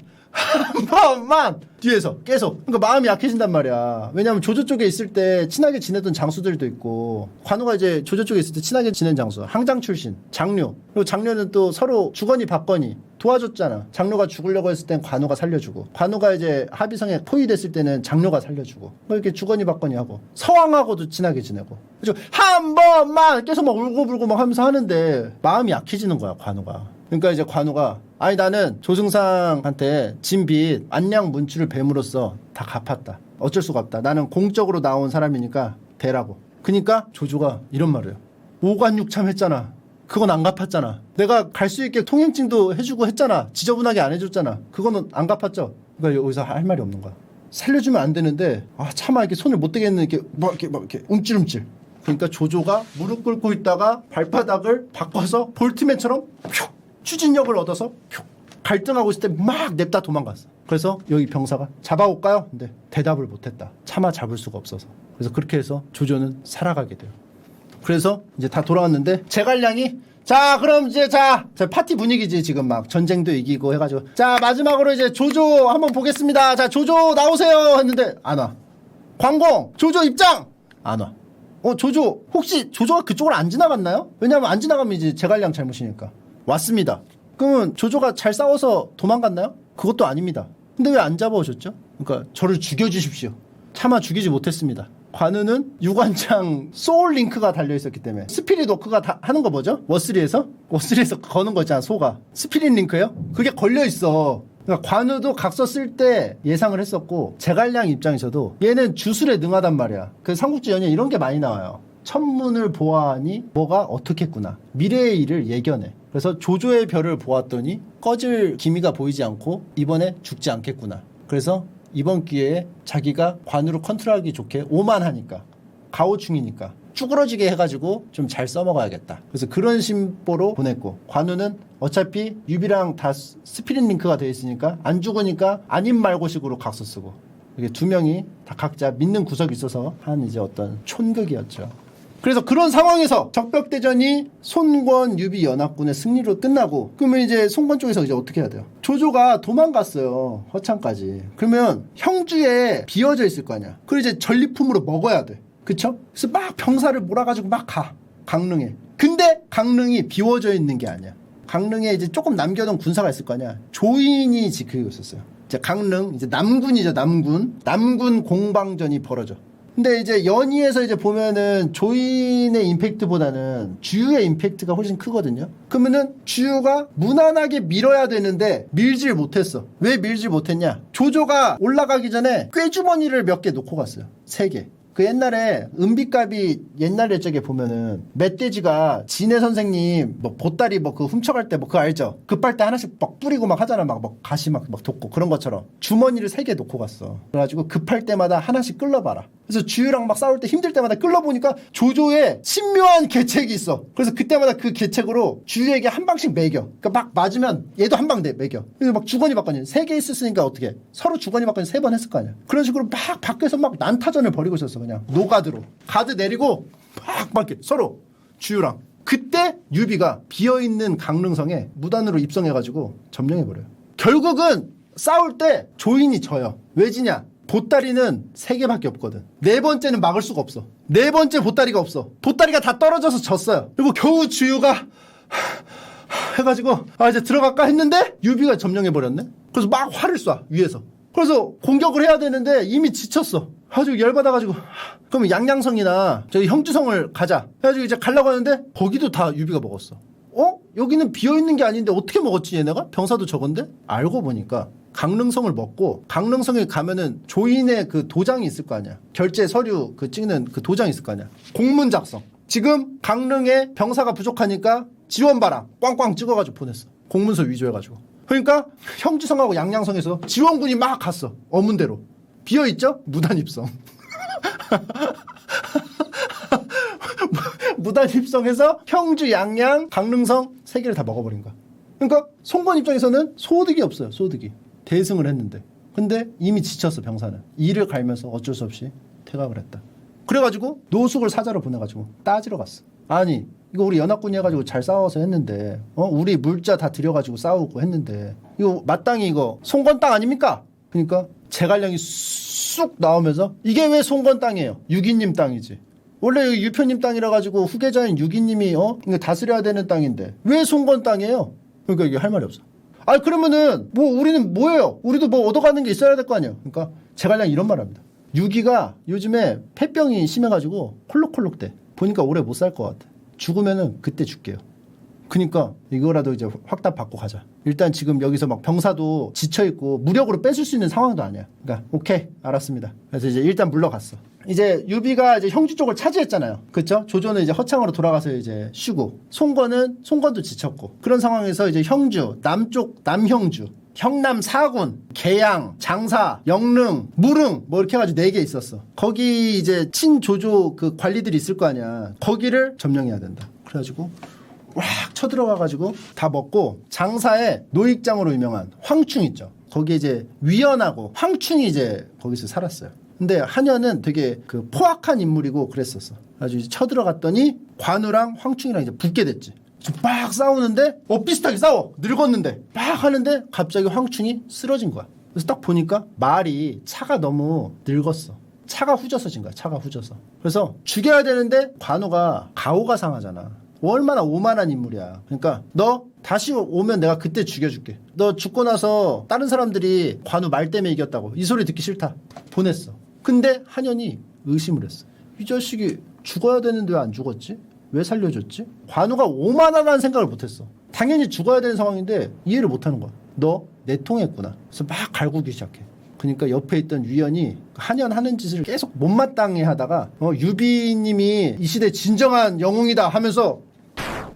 뒤에서 계속 그러니까 마음이 약해진단 말이야. 왜냐면 조조 쪽에 있을 때 친하게 지내던 장수들도 있고 관우가 이제 조조 쪽에 있을 때 친하게 지낸 장수 항장 출신 장녀 그리고 장녀는 또 서로 주거니 받거니 도와줬잖아. 장녀가 죽으려고 했을 땐 관우가 살려주고 관우가 이제 합의성에 포위됐을 때는 장녀가 살려주고 이렇게 주거니 받거니 하고 서왕하고도 친하게 지내고 그래서 한 번만 계속 막 울고불고 막 하면서 하는데 마음이 약해지는 거야 관우가. 그러니까 이제 관우가 나는 조승상한테 진 빚 안량 문추를 뱀으로써 다 갚았다. 어쩔 수가 없다. 나는 공적으로 나온 사람이니까 대라고. 그러니까 조조가 이런 말을 해요. 오관육참 했잖아. 그건 안 갚았잖아. 내가 갈 수 있게 통행증도 해주고 했잖아. 지저분하게 안 해줬잖아. 그거는 안 갚았죠. 그러니까 여기서 할 말이 없는 거야. 살려주면 안 되는데 차마 이렇게 손을 못 대겠는 이렇게 움찔움찔. 그러니까 조조가 무릎 꿇고 있다가 발바닥을 바꿔서 볼트맨처럼 추진력을 얻어서 갈등하고 있을 때 막 냅다 도망갔어. 그래서 여기 병사가 잡아올까요? 근데 대답을 못했다. 차마 잡을 수가 없어서. 그래서 그렇게 해서 조조는 살아가게 돼요. 그래서 이제 다 돌아왔는데 제갈량이 그럼 이제 파티 분위기지 지금 막 전쟁도 이기고 해가지고 마지막으로 이제 조조 한번 보겠습니다. 조조 나오세요 했는데 안 와. 관공 조조 입장 안 와. 조조 혹시 조조가 그쪽으로 안 지나갔나요? 왜냐하면 안 지나가면 이제 제갈량 잘못이니까. 왔습니다. 그러면 조조가 잘 싸워서 도망갔나요? 그것도 아닙니다. 근데 왜 안 잡아오셨죠? 그러니까 저를 죽여주십시오. 차마 죽이지 못했습니다. 관우는 유관장 소울링크가 달려있었기 때문에 스피릿 워크가 다 하는 거 뭐죠? 워스리에서 거는 거 있잖아. 소가 스피릿 링크예요? 그게 걸려있어. 그러니까 관우도 각서 쓸 때 예상을 했었고 제갈량 입장에서도 얘는 주술에 능하단 말이야. 그 삼국지 연예 이런 게 많이 나와요. 천문을 보아하니 뭐가 어떻겠구나. 미래의 일을 예견해. 그래서 조조의 별을 보았더니 꺼질 기미가 보이지 않고 이번에 죽지 않겠구나. 그래서 이번 기회에 자기가 관우를 컨트롤하기 좋게 오만하니까 가오충이니까 쭈그러지게 해가지고 좀 잘 써먹어야겠다. 그래서 그런 심보로 보냈고 관우는 어차피 유비랑 다 스피릿 링크가 되어 있으니까 안 죽으니까 아님 말고식으로 각서 쓰고 이게 두 명이 다 각자 믿는 구석이 있어서 한 이제 어떤 촌극이었죠. 그래서 그런 상황에서 적벽대전이 손권 유비 연합군의 승리로 끝나고 그러면 이제 손권 쪽에서 이제 어떻게 해야 돼요? 조조가 도망갔어요. 허창까지. 그러면 형주에 비어져 있을 거 아니야. 그걸 이제 전리품으로 먹어야 돼. 그쵸? 그래서 막 병사를 몰아가지고 막 가. 강릉에. 근데 강릉이 비워져 있는 게 아니야. 강릉에 이제 조금 남겨둔 군사가 있을 거 아니야. 조인이 지키고 있었어요. 이제 강릉, 이제 남군이죠, 남군. 남군 공방전이 벌어져. 근데 이제 연이에서 이제 보면은 조인의 임팩트보다는 주유의 임팩트가 훨씬 크거든요. 그러면은 주유가 무난하게 밀어야 되는데 밀질 못했어. 왜 밀질 못했냐? 조조가 올라가기 전에 꾀주머니를 몇 개 놓고 갔어요. 3개. 그 옛날에 은비값이 옛날 옛적에 보면은 멧돼지가 진해 선생님 뭐 보따리 뭐 그 훔쳐갈 때 뭐 그거 알죠? 급할 때 하나씩 막 뿌리고 막 하잖아. 막 가시 막 돋고 그런 것처럼 주머니를 3개 놓고 갔어. 그래가지고 급할 때마다 하나씩 끌러봐라. 그래서 주유랑 막 싸울 때 힘들 때마다 끌러보니까 조조의 신묘한 계책이 있어. 그래서 그때마다 그 계책으로 주유에게 한 방씩 매겨. 그러니까 막 맞으면 얘도 한 방 매겨. 그래서 막 주거니 받거니 3개 있었으니까 어떻게 서로 주거니 받거니 3번 했을 거 아니야. 그런 식으로 막 밖에서 막 난타전을 벌이고 있었어. 그냥 노가드로 가드 내리고 막 이렇게 서로 주유랑. 그때 유비가 비어있는 강릉성에 무단으로 입성해가지고 점령해버려요. 결국은 싸울 때 조인이 져요. 왜 지냐? 보따리는 3개밖에 없거든. 4번째는 막을 수가 없어. 4번째 보따리가 없어. 보따리가 다 떨어져서 졌어요. 그리고 겨우 주유가 해가지고 이제 들어갈까 했는데 유비가 점령해버렸네. 그래서 막 화를 쏴 위에서. 그래서 공격을 해야 되는데 이미 지쳤어. 아주 열받아가지고 그러면 양양성이나 저기 형주성을 가자 해가지고 이제 가려고 하는데 거기도 다 유비가 먹었어. 여기는 비어있는 게 아닌데 어떻게 먹었지 얘네가? 병사도 적은데? 알고 보니까 강릉성을 먹고 강릉성에 가면은 조인의 그 도장이 있을 거 아니야. 결제 서류 그 찍는 그 도장이 있을 거 아니야. 공문 작성. 지금 강릉에 병사가 부족하니까 지원 바라 꽝꽝 찍어가지고 보냈어. 공문서 위조해가지고. 그러니까 형주성하고 양양성에서 지원군이 막 갔어. 어문대로. 비어있죠? 무단 입성. 무단 입성해서 형주, 양양, 강릉성 3개를 다 먹어버린 거야. 그러니까 송건 입장에서는 소득이 없어요. 소득이. 대승을 했는데. 근데 이미 지쳤어 병사는. 이를 갈면서 어쩔 수 없이 퇴각을 했다. 그래가지고 노숙을 사자로 보내가지고 따지러 갔어. 아니 이거 우리 연합군이 해가지고 잘 싸워서 했는데 우리 물자 다 들여가지고 싸우고 했는데 이거 마땅히 이거 송건 땅 아닙니까? 그러니까 제갈량이 쑥 나오면서 이게 왜 송건 땅이에요? 유기님 땅이지. 원래 유표님 땅이라 가지고 후계자인 유기님이 이거 다스려야 되는 땅인데 왜 송건 땅이에요? 그러니까 이게 할 말이 없어. 그러면은 뭐 우리는 뭐예요? 우리도 뭐 얻어가는 게 있어야 될 거 아니에요. 그러니까 제갈량 이런 말 합니다. 유기가 요즘에 폐병이 심해가지고 콜록콜록대. 보니까 오래 못 살 것 같아. 죽으면은 그때 줄게요. 그니까 이거라도 이제 확답 받고 가자. 일단 지금 여기서 막 병사도 지쳐있고 무력으로 뺏을 수 있는 상황도 아니야. 그러니까 오케이 알았습니다. 그래서 이제 일단 물러갔어. 이제 유비가 이제 형주 쪽을 차지했잖아요. 그쵸? 조조는 이제 허창으로 돌아가서 이제 쉬고 송건도 지쳤고 그런 상황에서 이제 형주 남쪽 남형주 형남 4군, 계양, 장사, 영릉, 무릉 뭐 이렇게 해가지고 4개 있었어. 거기 이제 친조조 그 관리들이 있을 거 아니야. 거기를 점령해야 된다. 그래가지고 왁 쳐들어가가지고 다 먹고 장사에 노익장으로 유명한 황충 있죠. 거기에 이제 위연하고 황충이 이제 거기서 살았어요. 근데 한여는 되게 그 포악한 인물이고 그랬었어. 아주 이제 쳐들어갔더니 관우랑 황충이랑 이제 붙게 됐지. 막 싸우는데 비슷하게 싸워. 늙었는데 막 하는데 갑자기 황충이 쓰러진 거야. 그래서 딱 보니까 말이 차가 너무 늙었어. 차가 후져서 진 거야. 차가 후져서. 그래서 죽여야 되는데 관우가 가오가 상하잖아. 얼마나 오만한 인물이야. 그러니까 너 다시 오면 내가 그때 죽여줄게. 너 죽고 나서 다른 사람들이 관우 말 때문에 이겼다고 이 소리 듣기 싫다. 보냈어. 근데 한연이 의심을 했어. 이 자식이 죽어야 되는데 왜 안 죽었지? 왜 살려줬지? 관우가 오만하다는 생각을 못했어. 당연히 죽어야 되는 상황인데 이해를 못하는 거야. 너 내통했구나. 그래서 막 갈구기 시작해. 그러니까 옆에 있던 위원이 한연 하는 짓을 계속 못마땅해 하다가 유비님이 이 시대 진정한 영웅이다 하면서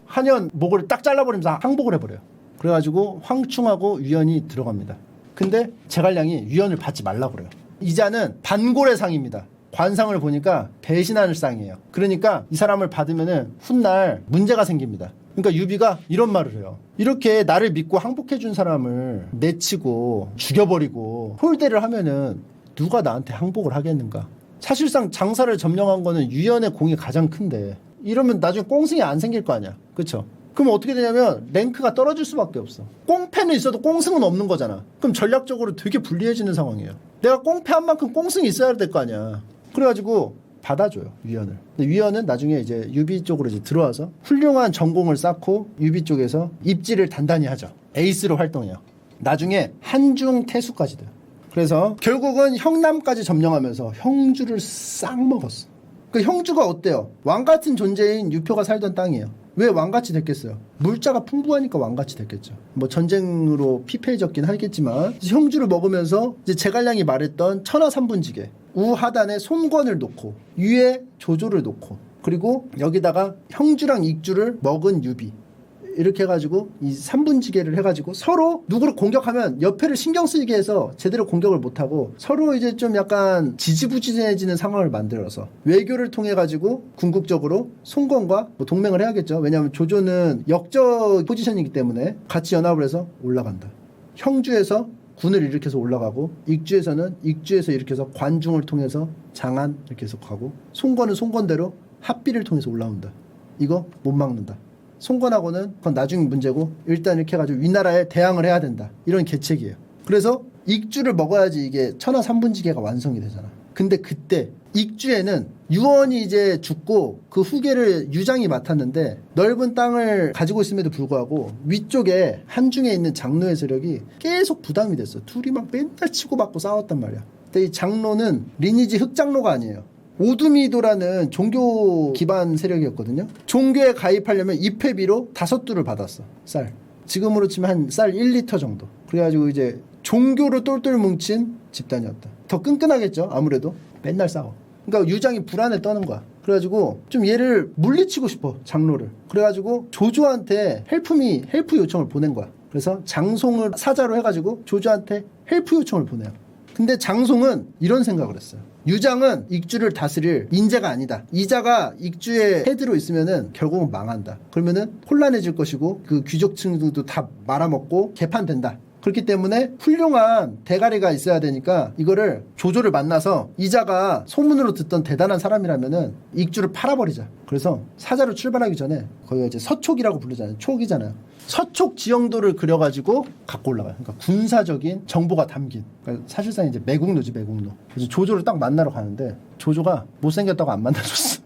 한연 목을 딱 잘라버리면서 항복을 해버려요. 그래가지고 황충하고 위원이 들어갑니다. 근데 제갈량이 위원을 받지 말라고 그래요. 이자는 반골의 상입니다. 관상을 보니까 배신하는 쌍이에요. 그러니까 이 사람을 받으면은 훗날 문제가 생깁니다. 그러니까 유비가 이런 말을 해요. 이렇게 나를 믿고 항복해준 사람을 내치고 죽여버리고 홀대를 하면은 누가 나한테 항복을 하겠는가. 사실상 장사를 점령한 거는 유연의 공이 가장 큰데 이러면 나중에 꽁승이 안 생길 거 아니야. 그쵸? 그럼 어떻게 되냐면 랭크가 떨어질 수밖에 없어. 꽁패는 있어도 꽁승은 없는 거잖아. 그럼 전략적으로 되게 불리해지는 상황이에요. 내가 꽁패한 만큼 꽁승이 있어야 될 거 아니야. 그래가지고 받아줘요, 위원을. 근데 위원은 나중에 이제 유비 쪽으로 이제 들어와서 훌륭한 전공을 쌓고 유비 쪽에서 입지를 단단히 하죠. 에이스로 활동해요. 나중에 한중 태수까지 돼요. 그래서 결국은 형남까지 점령하면서 형주를 싹 먹었어. 그 형주가 어때요? 왕같은 존재인 유표가 살던 땅이에요. 왜 왕같이 됐겠어요? 물자가 풍부하니까 왕같이 됐겠죠. 뭐 전쟁으로 피폐해졌긴 하겠지만 형주를 먹으면서 이제 제갈량이 말했던 천하삼분지계 우하단에 손권을 놓고 위에 조조를 놓고 그리고 여기다가 형주랑 익주를 먹은 유비 이렇게 해가지고 이 삼분지계를 해가지고 서로 누구를 공격하면 옆에를 신경 쓰이게 해서 제대로 공격을 못하고 서로 이제 좀 약간 지지부진해지는 상황을 만들어서 외교를 통해 가지고 궁극적으로 손권과 뭐 동맹을 해야겠죠. 왜냐하면 조조는 역적 포지션이기 때문에 같이 연합을 해서 올라간다. 형주에서 군을 일으켜서 올라가고 익주에서는 익주에서 일으켜서 관중을 통해서 장안 이렇게 해서 가고 손권은 손권대로 합비를 통해서 올라온다. 이거 못 막는다. 손권하고는 그건 나중 문제고 일단 이렇게 해가지고 위나라에 대항을 해야 된다. 이런 계책이에요. 그래서 익주를 먹어야지 이게 천하삼분지계가 완성이 되잖아. 근데 그때 익주에는 유언이 이제 죽고 그 후계를 유장이 맡았는데 넓은 땅을 가지고 있음에도 불구하고 위쪽에 한중에 있는 장로의 세력이 계속 부담이 됐어. 둘이 막 맨날 치고받고 싸웠단 말이야. 근데 이 장로는 리니지 흑장로가 아니에요. 오두미도라는 종교 기반 세력이었거든요. 종교에 가입하려면 입회비로 5두를 받았어. 쌀. 지금으로 치면 한 쌀 1리터 정도. 그래가지고 이제 종교로 똘똘 뭉친 집단이었다. 더 끈끈하겠죠. 아무래도. 맨날 싸워. 그러니까 유장이 불안에 떠는 거야. 그래가지고 좀 얘를 물리치고 싶어. 장로를. 그래가지고 조조한테 헬프 요청을 보낸 거야. 그래서 장송을 사자로 해가지고 조조한테 헬프 요청을 보내요. 근데 장송은 이런 생각을 했어요. 유장은 익주를 다스릴 인재가 아니다. 이자가 익주의 헤드로 있으면은 결국은 망한다. 그러면은 혼란해질 것이고 그 귀족층들도 다 말아먹고 개판된다. 그렇기 때문에 훌륭한 대가리가 있어야 되니까 이거를 조조를 만나서 이자가 소문으로 듣던 대단한 사람이라면은 익주를 팔아버리자. 그래서 사자로 출발하기 전에 거기가 이제 서촉이라고 부르잖아요. 촉이잖아요. 서촉 지형도를 그려가지고 갖고 올라가요. 그러니까 군사적인 정보가 담긴. 그러니까 사실상 이제 매국노지, 매국노. 그래서 조조를 딱 만나러 가는데 조조가 못생겼다고 안 만나줬어.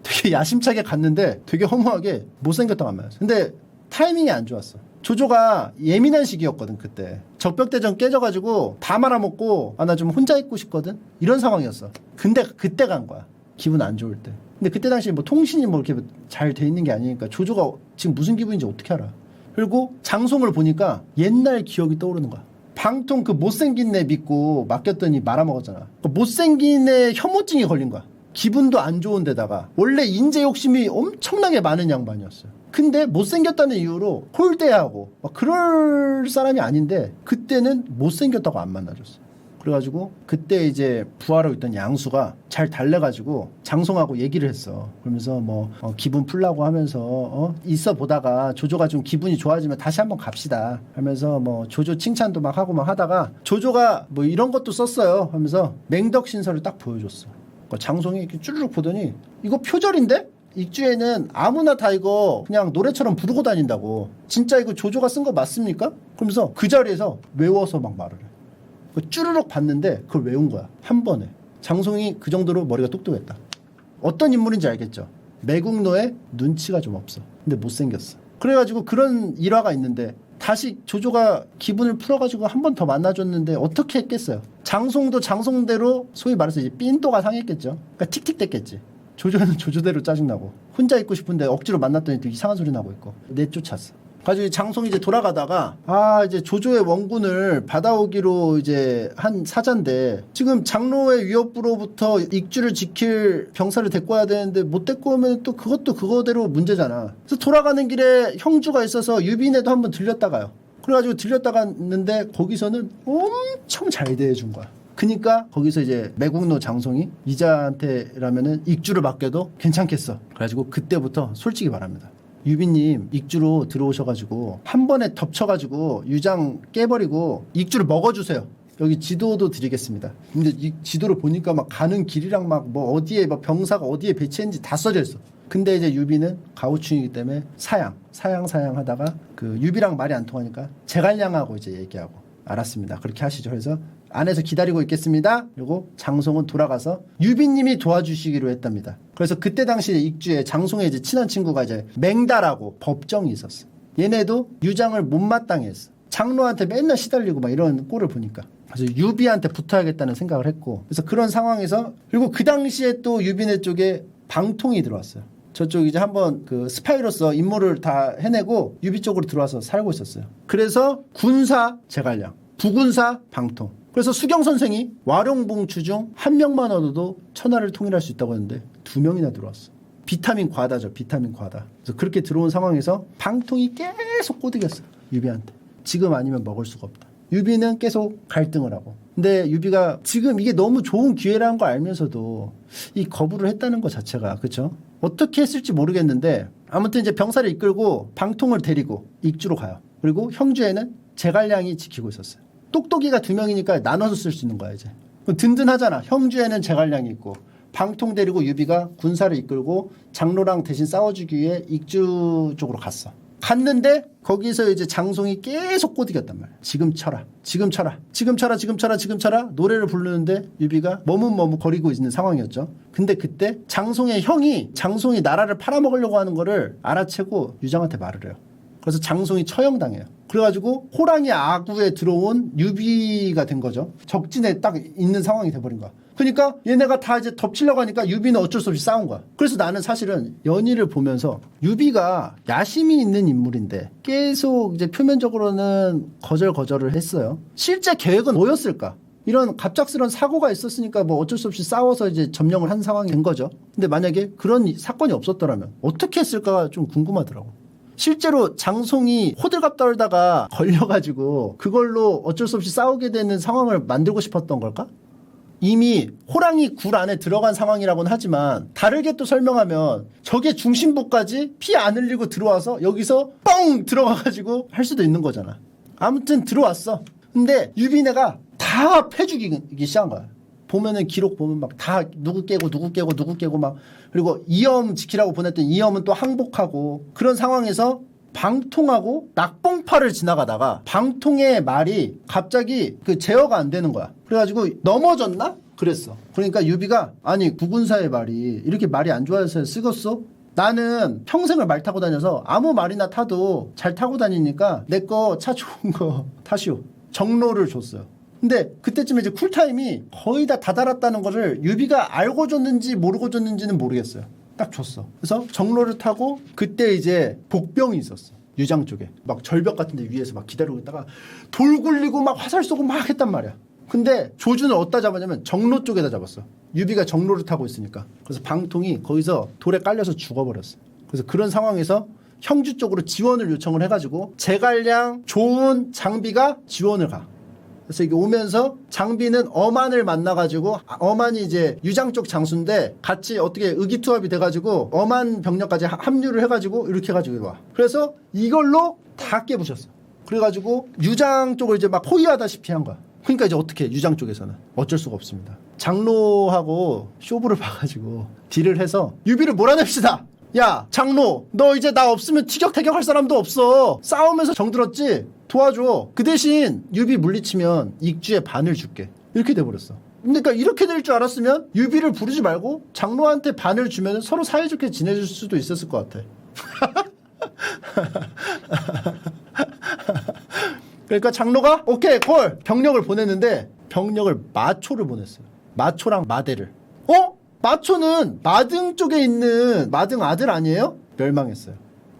되게 야심차게 갔는데 되게 허무하게 못생겼다고 안 만났어. 근데 타이밍이 안 좋았어. 조조가 예민한 시기였거든. 그때 적벽대전 깨져가지고 다 말아먹고 나 좀 혼자 있고 싶거든. 이런 상황이었어. 근데 그때 간 거야. 기분 안 좋을 때. 근데 그때 당시 뭐 통신이 뭐 이렇게 잘 돼 있는 게 아니니까 조조가 지금 무슨 기분인지 어떻게 알아. 그리고 장송을 보니까 옛날 기억이 떠오르는 거야. 방통 그 못생긴 애 믿고 맡겼더니 말아먹었잖아. 그 못생긴 애 혐오증이 걸린 거야. 기분도 안 좋은 데다가 원래 인재 욕심이 엄청나게 많은 양반이었어요. 근데 못생겼다는 이유로 홀대하고 막 그럴 사람이 아닌데 그때는 못생겼다고 안 만나줬어. 그래가지고 그때 이제 부하로 있던 양수가 잘 달래가지고 장송하고 얘기를 했어. 그러면서 뭐 기분 풀라고 하면서 있어 보다가 조조가 좀 기분이 좋아지면 다시 한번 갑시다 하면서 뭐 조조 칭찬도 막 하고 막 하다가 조조가 뭐 이런 것도 썼어요 하면서 맹덕신서를 딱 보여줬어. 그러니까 장송이 이렇게 쭈르륵 보더니 이거 표절인데? 익주에는 아무나 다 이거 그냥 노래처럼 부르고 다닌다고. 진짜 이거 조조가 쓴 거 맞습니까? 그러면서 그 자리에서 외워서 막 말을 해. 쭈르륵 봤는데 그걸 외운 거야. 한 번에. 장송이 그 정도로 머리가 똑똑했다. 어떤 인물인지 알겠죠? 매국노에 눈치가 좀 없어. 근데 못생겼어. 그래가지고 그런 일화가 있는데 다시 조조가 기분을 풀어가지고 한 번 더 만나줬는데 어떻게 했겠어요? 장송도 장송대로 소위 말해서 이제 삔또가 상했겠죠. 그러니까 틱틱댔겠지. 조조는 조조대로 짜증나고 혼자 있고 싶은데 억지로 만났더니 또 이상한 소리 나고 있고 내쫓았어. 가지고 장송이 이제 돌아가다가 이제 조조의 원군을 받아오기로 이제 한 사자인데 지금 장로의 위협부로부터 익주를 지킬 병사를 데리고 와야 되는데 못 데리고 오면 또 그것도 그거대로 문제잖아. 그래서 돌아가는 길에 형주가 있어서 유빈에도 한번 들렸다가요. 그래가지고 들렸다갔는데 거기서는 엄청 잘 대해준 거야. 그니까 거기서 이제 매국노 장송이 이자한테라면은 익주를 맡겨도 괜찮겠어. 그래가지고 그때부터 솔직히 말합니다. 유비님 익주로 들어오셔가지고 한 번에 덮쳐가지고 유장 깨버리고 익주를 먹어주세요. 여기 지도도 드리겠습니다. 근데 이 지도를 보니까 막 가는 길이랑 막 뭐 어디에 막 병사가 어디에 배치했는지 다 써져 있어. 근데 이제 유비는 가오충이기 때문에 사양 하다가 그 유비랑 말이 안 통하니까 제갈량하고 이제 얘기하고 알았습니다. 그렇게 하시죠. 그래서 안에서 기다리고 있겠습니다. 그리고 장송은 돌아가서 유비님이 도와주시기로 했답니다. 그래서 그때 당시에 익주에 장송의 이제 친한 친구가 이제 맹다라고 법정이 있었어. 얘네도 유장을 못마땅해 했어. 장로한테 맨날 시달리고 막 이런 꼴을 보니까. 그래서 유비한테 붙어야겠다는 생각을 했고, 그래서 그런 상황에서, 그리고 그 당시에 또 유비네 쪽에 방통이 들어왔어요. 저쪽 이제 한번 그 스파이로서 임무를 다 해내고 유비 쪽으로 들어와서 살고 있었어요. 그래서 군사 제갈량, 부군사 방통. 그래서 수경 선생이 와룡봉추 중 한 명만 얻어도 천하를 통일할 수 있다고 했는데 2명이나 들어왔어. 비타민 과다죠. 비타민 과다. 그래서 그렇게 들어온 상황에서 방통이 계속 꼬드겼어. 유비한테. 지금 아니면 먹을 수가 없다. 유비는 계속 갈등을 하고. 근데 유비가 지금 이게 너무 좋은 기회라는 걸 알면서도 이 거부를 했다는 것 자체가, 그렇죠? 어떻게 했을지 모르겠는데 아무튼 이제 병사를 이끌고 방통을 데리고 익주로 가요. 그리고 형주에는 제갈량이 지키고 있었어요. 똑똑이가 2명이니까 나눠서 쓸 수 있는 거야 이제. 든든하잖아. 형주에는 제갈량이 있고 방통 데리고 유비가 군사를 이끌고 장로랑 대신 싸워주기 위해 익주 쪽으로 갔어. 갔는데 거기서 이제 장송이 계속 꼬드겼단 말이야. 지금 쳐라. 지금 쳐라. 지금 쳐라. 지금 쳐라. 지금 쳐라. 노래를 부르는데 유비가 머뭇머뭇거리고 있는 상황이었죠. 근데 그때 장송의 형이 장송이 나라를 팔아먹으려고 하는 거를 알아채고 유장한테 말을 해요. 그래서 장송이 처형당해요. 그래가지고 호랑이 아구에 들어온 유비가 된 거죠. 적진에 딱 있는 상황이 돼버린 거야. 그러니까 얘네가 다 이제 덮치려고 하니까 유비는 어쩔 수 없이 싸운 거야. 그래서 나는 사실은 연희를 보면서 유비가 야심이 있는 인물인데 계속 이제 표면적으로는 거절을 했어요. 실제 계획은 뭐였을까? 이런 갑작스러운 사고가 있었으니까 뭐 어쩔 수 없이 싸워서 이제 점령을 한 상황이 된 거죠. 근데 만약에 그런 사건이 없었더라면 어떻게 했을까가 좀 궁금하더라고. 실제로 장송이 호들갑 떨다가 걸려가지고 그걸로 어쩔 수 없이 싸우게 되는 상황을 만들고 싶었던 걸까? 이미 호랑이 굴 안에 들어간 상황이라고는 하지만 다르게 또 설명하면 적의 중심부까지 피 안 흘리고 들어와서 여기서 뻥 들어가가지고 할 수도 있는 거잖아. 아무튼 들어왔어. 근데 유비네가 다 패죽이기 시작한 거야. 보면은 기록 보면 막 다 누구 깨고 막, 그리고 이엄 지키라고 보냈던 이엄은 또 항복하고, 그런 상황에서 방통하고 낙봉파를 지나가다가 방통의 말이 갑자기 그 제어가 안 되는 거야. 그래가지고 넘어졌나? 그랬어. 그러니까 유비가 아니 구군사의 말이 이렇게 말이 안 좋아서 쓰겠어? 나는 평생을 말 타고 다녀서 아무 말이나 타도 잘 타고 다니니까 내 거 차 좋은 거 타시오. 정로를 줬어요. 근데 그때쯤에 이제 쿨타임이 거의 다 달았다는 거를 유비가 알고 줬는지 모르고 줬는지는 모르겠어요. 딱 줬어. 그래서 정로를 타고 그때 이제 복병이 있었어. 유장 쪽에. 막 절벽 같은 데 위에서 막 기다리고 있다가 돌 굴리고 막 화살 쏘고 막 했단 말이야. 근데 조준을 어디다 잡았냐면 정로 쪽에다 잡았어. 유비가 정로를 타고 있으니까. 그래서 방통이 거기서 돌에 깔려서 죽어버렸어. 그래서 그런 상황에서 형주 쪽으로 지원을 요청을 해가지고 제갈량 좋은 장비가 지원을 가. 그래서 이게 오면서 장비는 어만을 만나가지고, 어만이 이제 유장 쪽 장수인데 같이 어떻게 의기투합이 돼가지고 어만 병력까지 합류를 해가지고 이렇게 해가지고 와. 그래서 이걸로 다 깨부셨어. 그래가지고 유장 쪽을 이제 막 포위하다시피 한 거야. 그러니까 이제 어떻게 해, 유장 쪽에서는 어쩔 수가 없습니다. 장로하고 쇼부를 봐가지고 딜을 해서 유비를 몰아냅시다. 야 장로, 너 이제 나 없으면 티격태격할 사람도 없어. 싸우면서 정들었지? 도와줘. 그 대신 유비 물리치면 익주의 반을 줄게. 이렇게 돼버렸어. 그러니까 이렇게 될 줄 알았으면 유비를 부르지 말고 장로한테 반을 주면 서로 사이좋게 지내줄 수도 있었을 것 같아. 그러니까 장로가 오케이 콜 병력을 보냈는데 병력을 마초를 보냈어요. 마초랑 마대를. 마초는 마등 쪽에 있는 마등 아들 아니에요? 멸망했어요.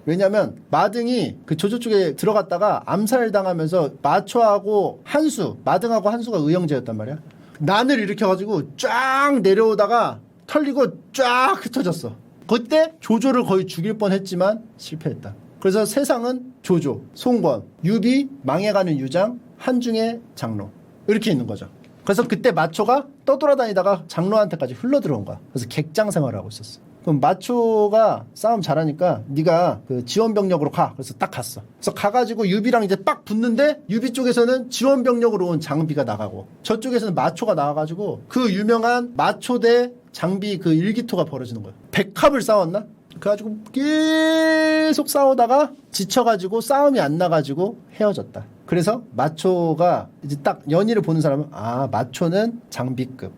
왜냐면 마등이 그 조조 쪽에 들어갔다가 암살당하면서 마초하고 한수, 마등하고 한수가 의형제였단 말이야. 난을 일으켜가지고 쫙 내려오다가 털리고 쫙 흩어졌어. 그때 조조를 거의 죽일 뻔했지만 실패했다. 그래서 세상은 조조, 송권, 유비, 망해가는 유장, 한중의 장로 이렇게 있는 거죠. 그래서 그때 마초가 떠돌아다니다가 장로한테까지 흘러들어온 거야. 그래서 객장 생활을 하고 있었어. 그럼 마초가 싸움 잘하니까 네가 그 지원병력으로 가. 그래서 딱 갔어. 그래서 가가지고 유비랑 이제 빡 붙는데 유비 쪽에서는 지원병력으로 온 장비가 나가고 저쪽에서는 마초가 나와가지고 그 유명한 마초 대 장비 그 일기토가 벌어지는 거야. 백합을 싸웠나? 그래가지고 계속 싸우다가 지쳐가지고 싸움이 안 나가지고 헤어졌다. 그래서 마초가 이제 딱 연희를 보는 사람은 마초는 장비급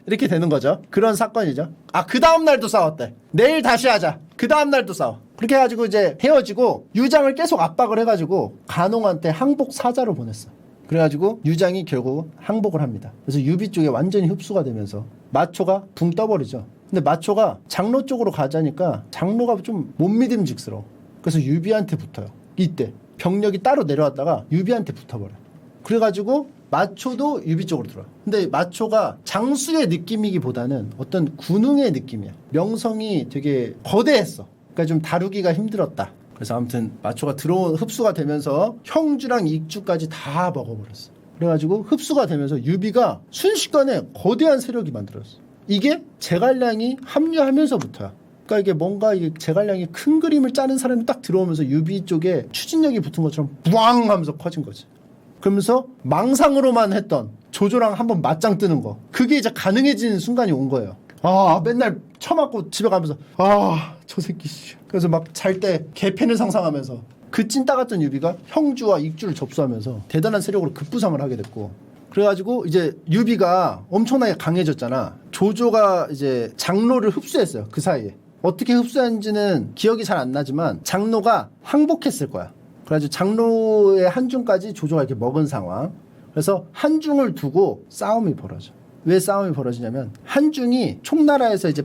이렇게 되는 거죠. 그런 사건이죠. 그 다음 날도 싸웠대. 내일 다시 하자. 그 다음 날도 싸워. 그렇게 해가지고 이제 헤어지고 유장을 계속 압박을 해가지고 간홍한테 항복 사자로 보냈어. 그래가지고 유장이 결국 항복을 합니다. 그래서 유비 쪽에 완전히 흡수가 되면서 마초가 붕 떠버리죠. 근데 마초가 장로 쪽으로 가자니까 장로가 좀 못 믿음직스러워. 그래서 유비한테 붙어요. 이때 병력이 따로 내려왔다가 유비한테 붙어버려. 그래가지고 마초도 유비 쪽으로 들어와. 근데 마초가 장수의 느낌이기보다는 어떤 군웅의 느낌이야. 명성이 되게 거대했어. 그러니까 좀 다루기가 힘들었다. 그래서 아무튼 마초가 흡수가 되면서 형주랑 익주까지 다 먹어버렸어. 그래가지고 흡수가 되면서 유비가 순식간에 거대한 세력이 만들었어. 이게 제갈량이 합류하면서부터야. 그러니까 이게 뭔가 이게 제갈량이 큰 그림을 짜는 사람이 딱 들어오면서 유비 쪽에 추진력이 붙은 것처럼 부앙 하면서 커진 거지. 그러면서 망상으로만 했던 조조랑 한번 맞짱 뜨는 거, 그게 이제 가능해지는 순간이 온 거예요. 아, 맨날 처맞고 집에 가면서 저 새끼 씨. 그래서 막 잘 때 개팬을 상상하면서 그 찐따 같은 유비가 형주와 익주를 접수하면서 대단한 세력으로 급부상을 하게 됐고, 그래가지고 이제 유비가 엄청나게 강해졌잖아. 조조가 이제 장로를 흡수했어요. 그 사이에 어떻게 흡수했는지는 기억이 잘 안 나지만 장로가 항복했을 거야. 그래가지고 장로의 한중까지 조조가 이렇게 먹은 상황. 그래서 한중을 두고 싸움이 벌어져. 왜 싸움이 벌어지냐면 한중이 총나라에서 이제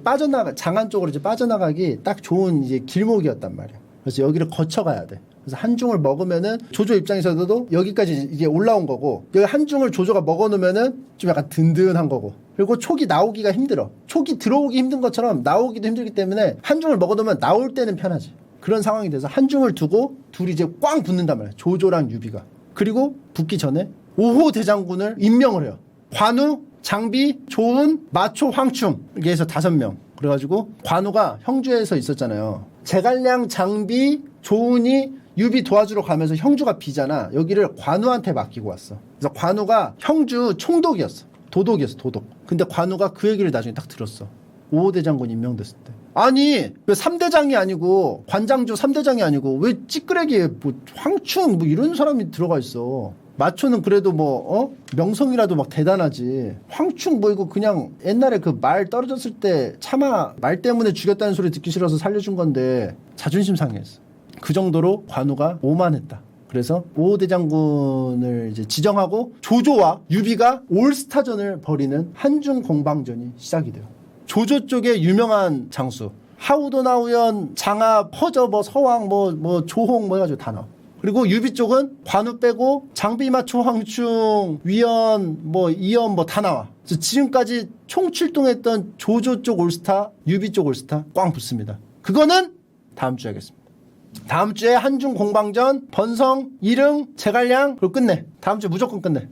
장안 쪽으로 이제 빠져나가기 딱 좋은 이제 길목이었단 말이야. 그래서 여기를 거쳐가야 돼. 그래서 한중을 먹으면은 조조 입장에서도 여기까지 이게 올라온 거고, 여기 한중을 조조가 먹어놓으면은 좀 약간 든든한 거고, 그리고 촉이 나오기가 힘들어. 촉이 들어오기 힘든 것처럼 나오기도 힘들기 때문에 한중을 먹어놓으면 나올 때는 편하지. 그런 상황이 돼서 한중을 두고 둘이 이제 꽝 붙는단 말이야. 조조랑 유비가. 그리고 붙기 전에 5호 대장군을 임명을 해요. 관우, 장비, 조은, 마초, 황충, 이렇게 해서 5명. 그래가지고 관우가 형주에서 있었잖아요. 제갈량, 장비, 조은이 유비 도와주러 가면서 형주가 비잖아. 여기를 관우한테 맡기고 왔어. 그래서 관우가 형주 총독이었어. 도독이었어, 도독. 근데 관우가 그 얘기를 나중에 딱 들었어. 5호 대장군 임명됐을 때. 아니, 왜 3대장이 아니고, 관장조 3대장이 아니고, 왜 찌끄레기에 뭐 황충 뭐 이런 사람이 들어가 있어. 마초는 그래도 명성이라도 막 대단하지. 황충 뭐 이거 그냥 옛날에 그 말 떨어졌을 때 차마 말 때문에 죽였다는 소리 듣기 싫어서 살려준 건데 자존심 상했어. 그 정도로 관우가 오만했다. 그래서 5호 대장군을 이제 지정하고 조조와 유비가 올스타전을 벌이는 한중 공방전이 시작이 돼요. 조조 쪽에 유명한 장수 하우도나우연, 장압, 허저, 서왕, 조홍 해가지고 다 나와. 그리고 유비 쪽은 관우 빼고 장비, 마초, 황충, 위연, 이연 다 나와. 그래서 지금까지 총 출동했던 조조 쪽 올스타, 유비 쪽 올스타 꽝 붙습니다. 그거는 다음 주에 하겠습니다. 다음 주에 한중 공방전, 번성, 이릉, 제갈량, 그리고 끝내. 다음 주에 무조건 끝내.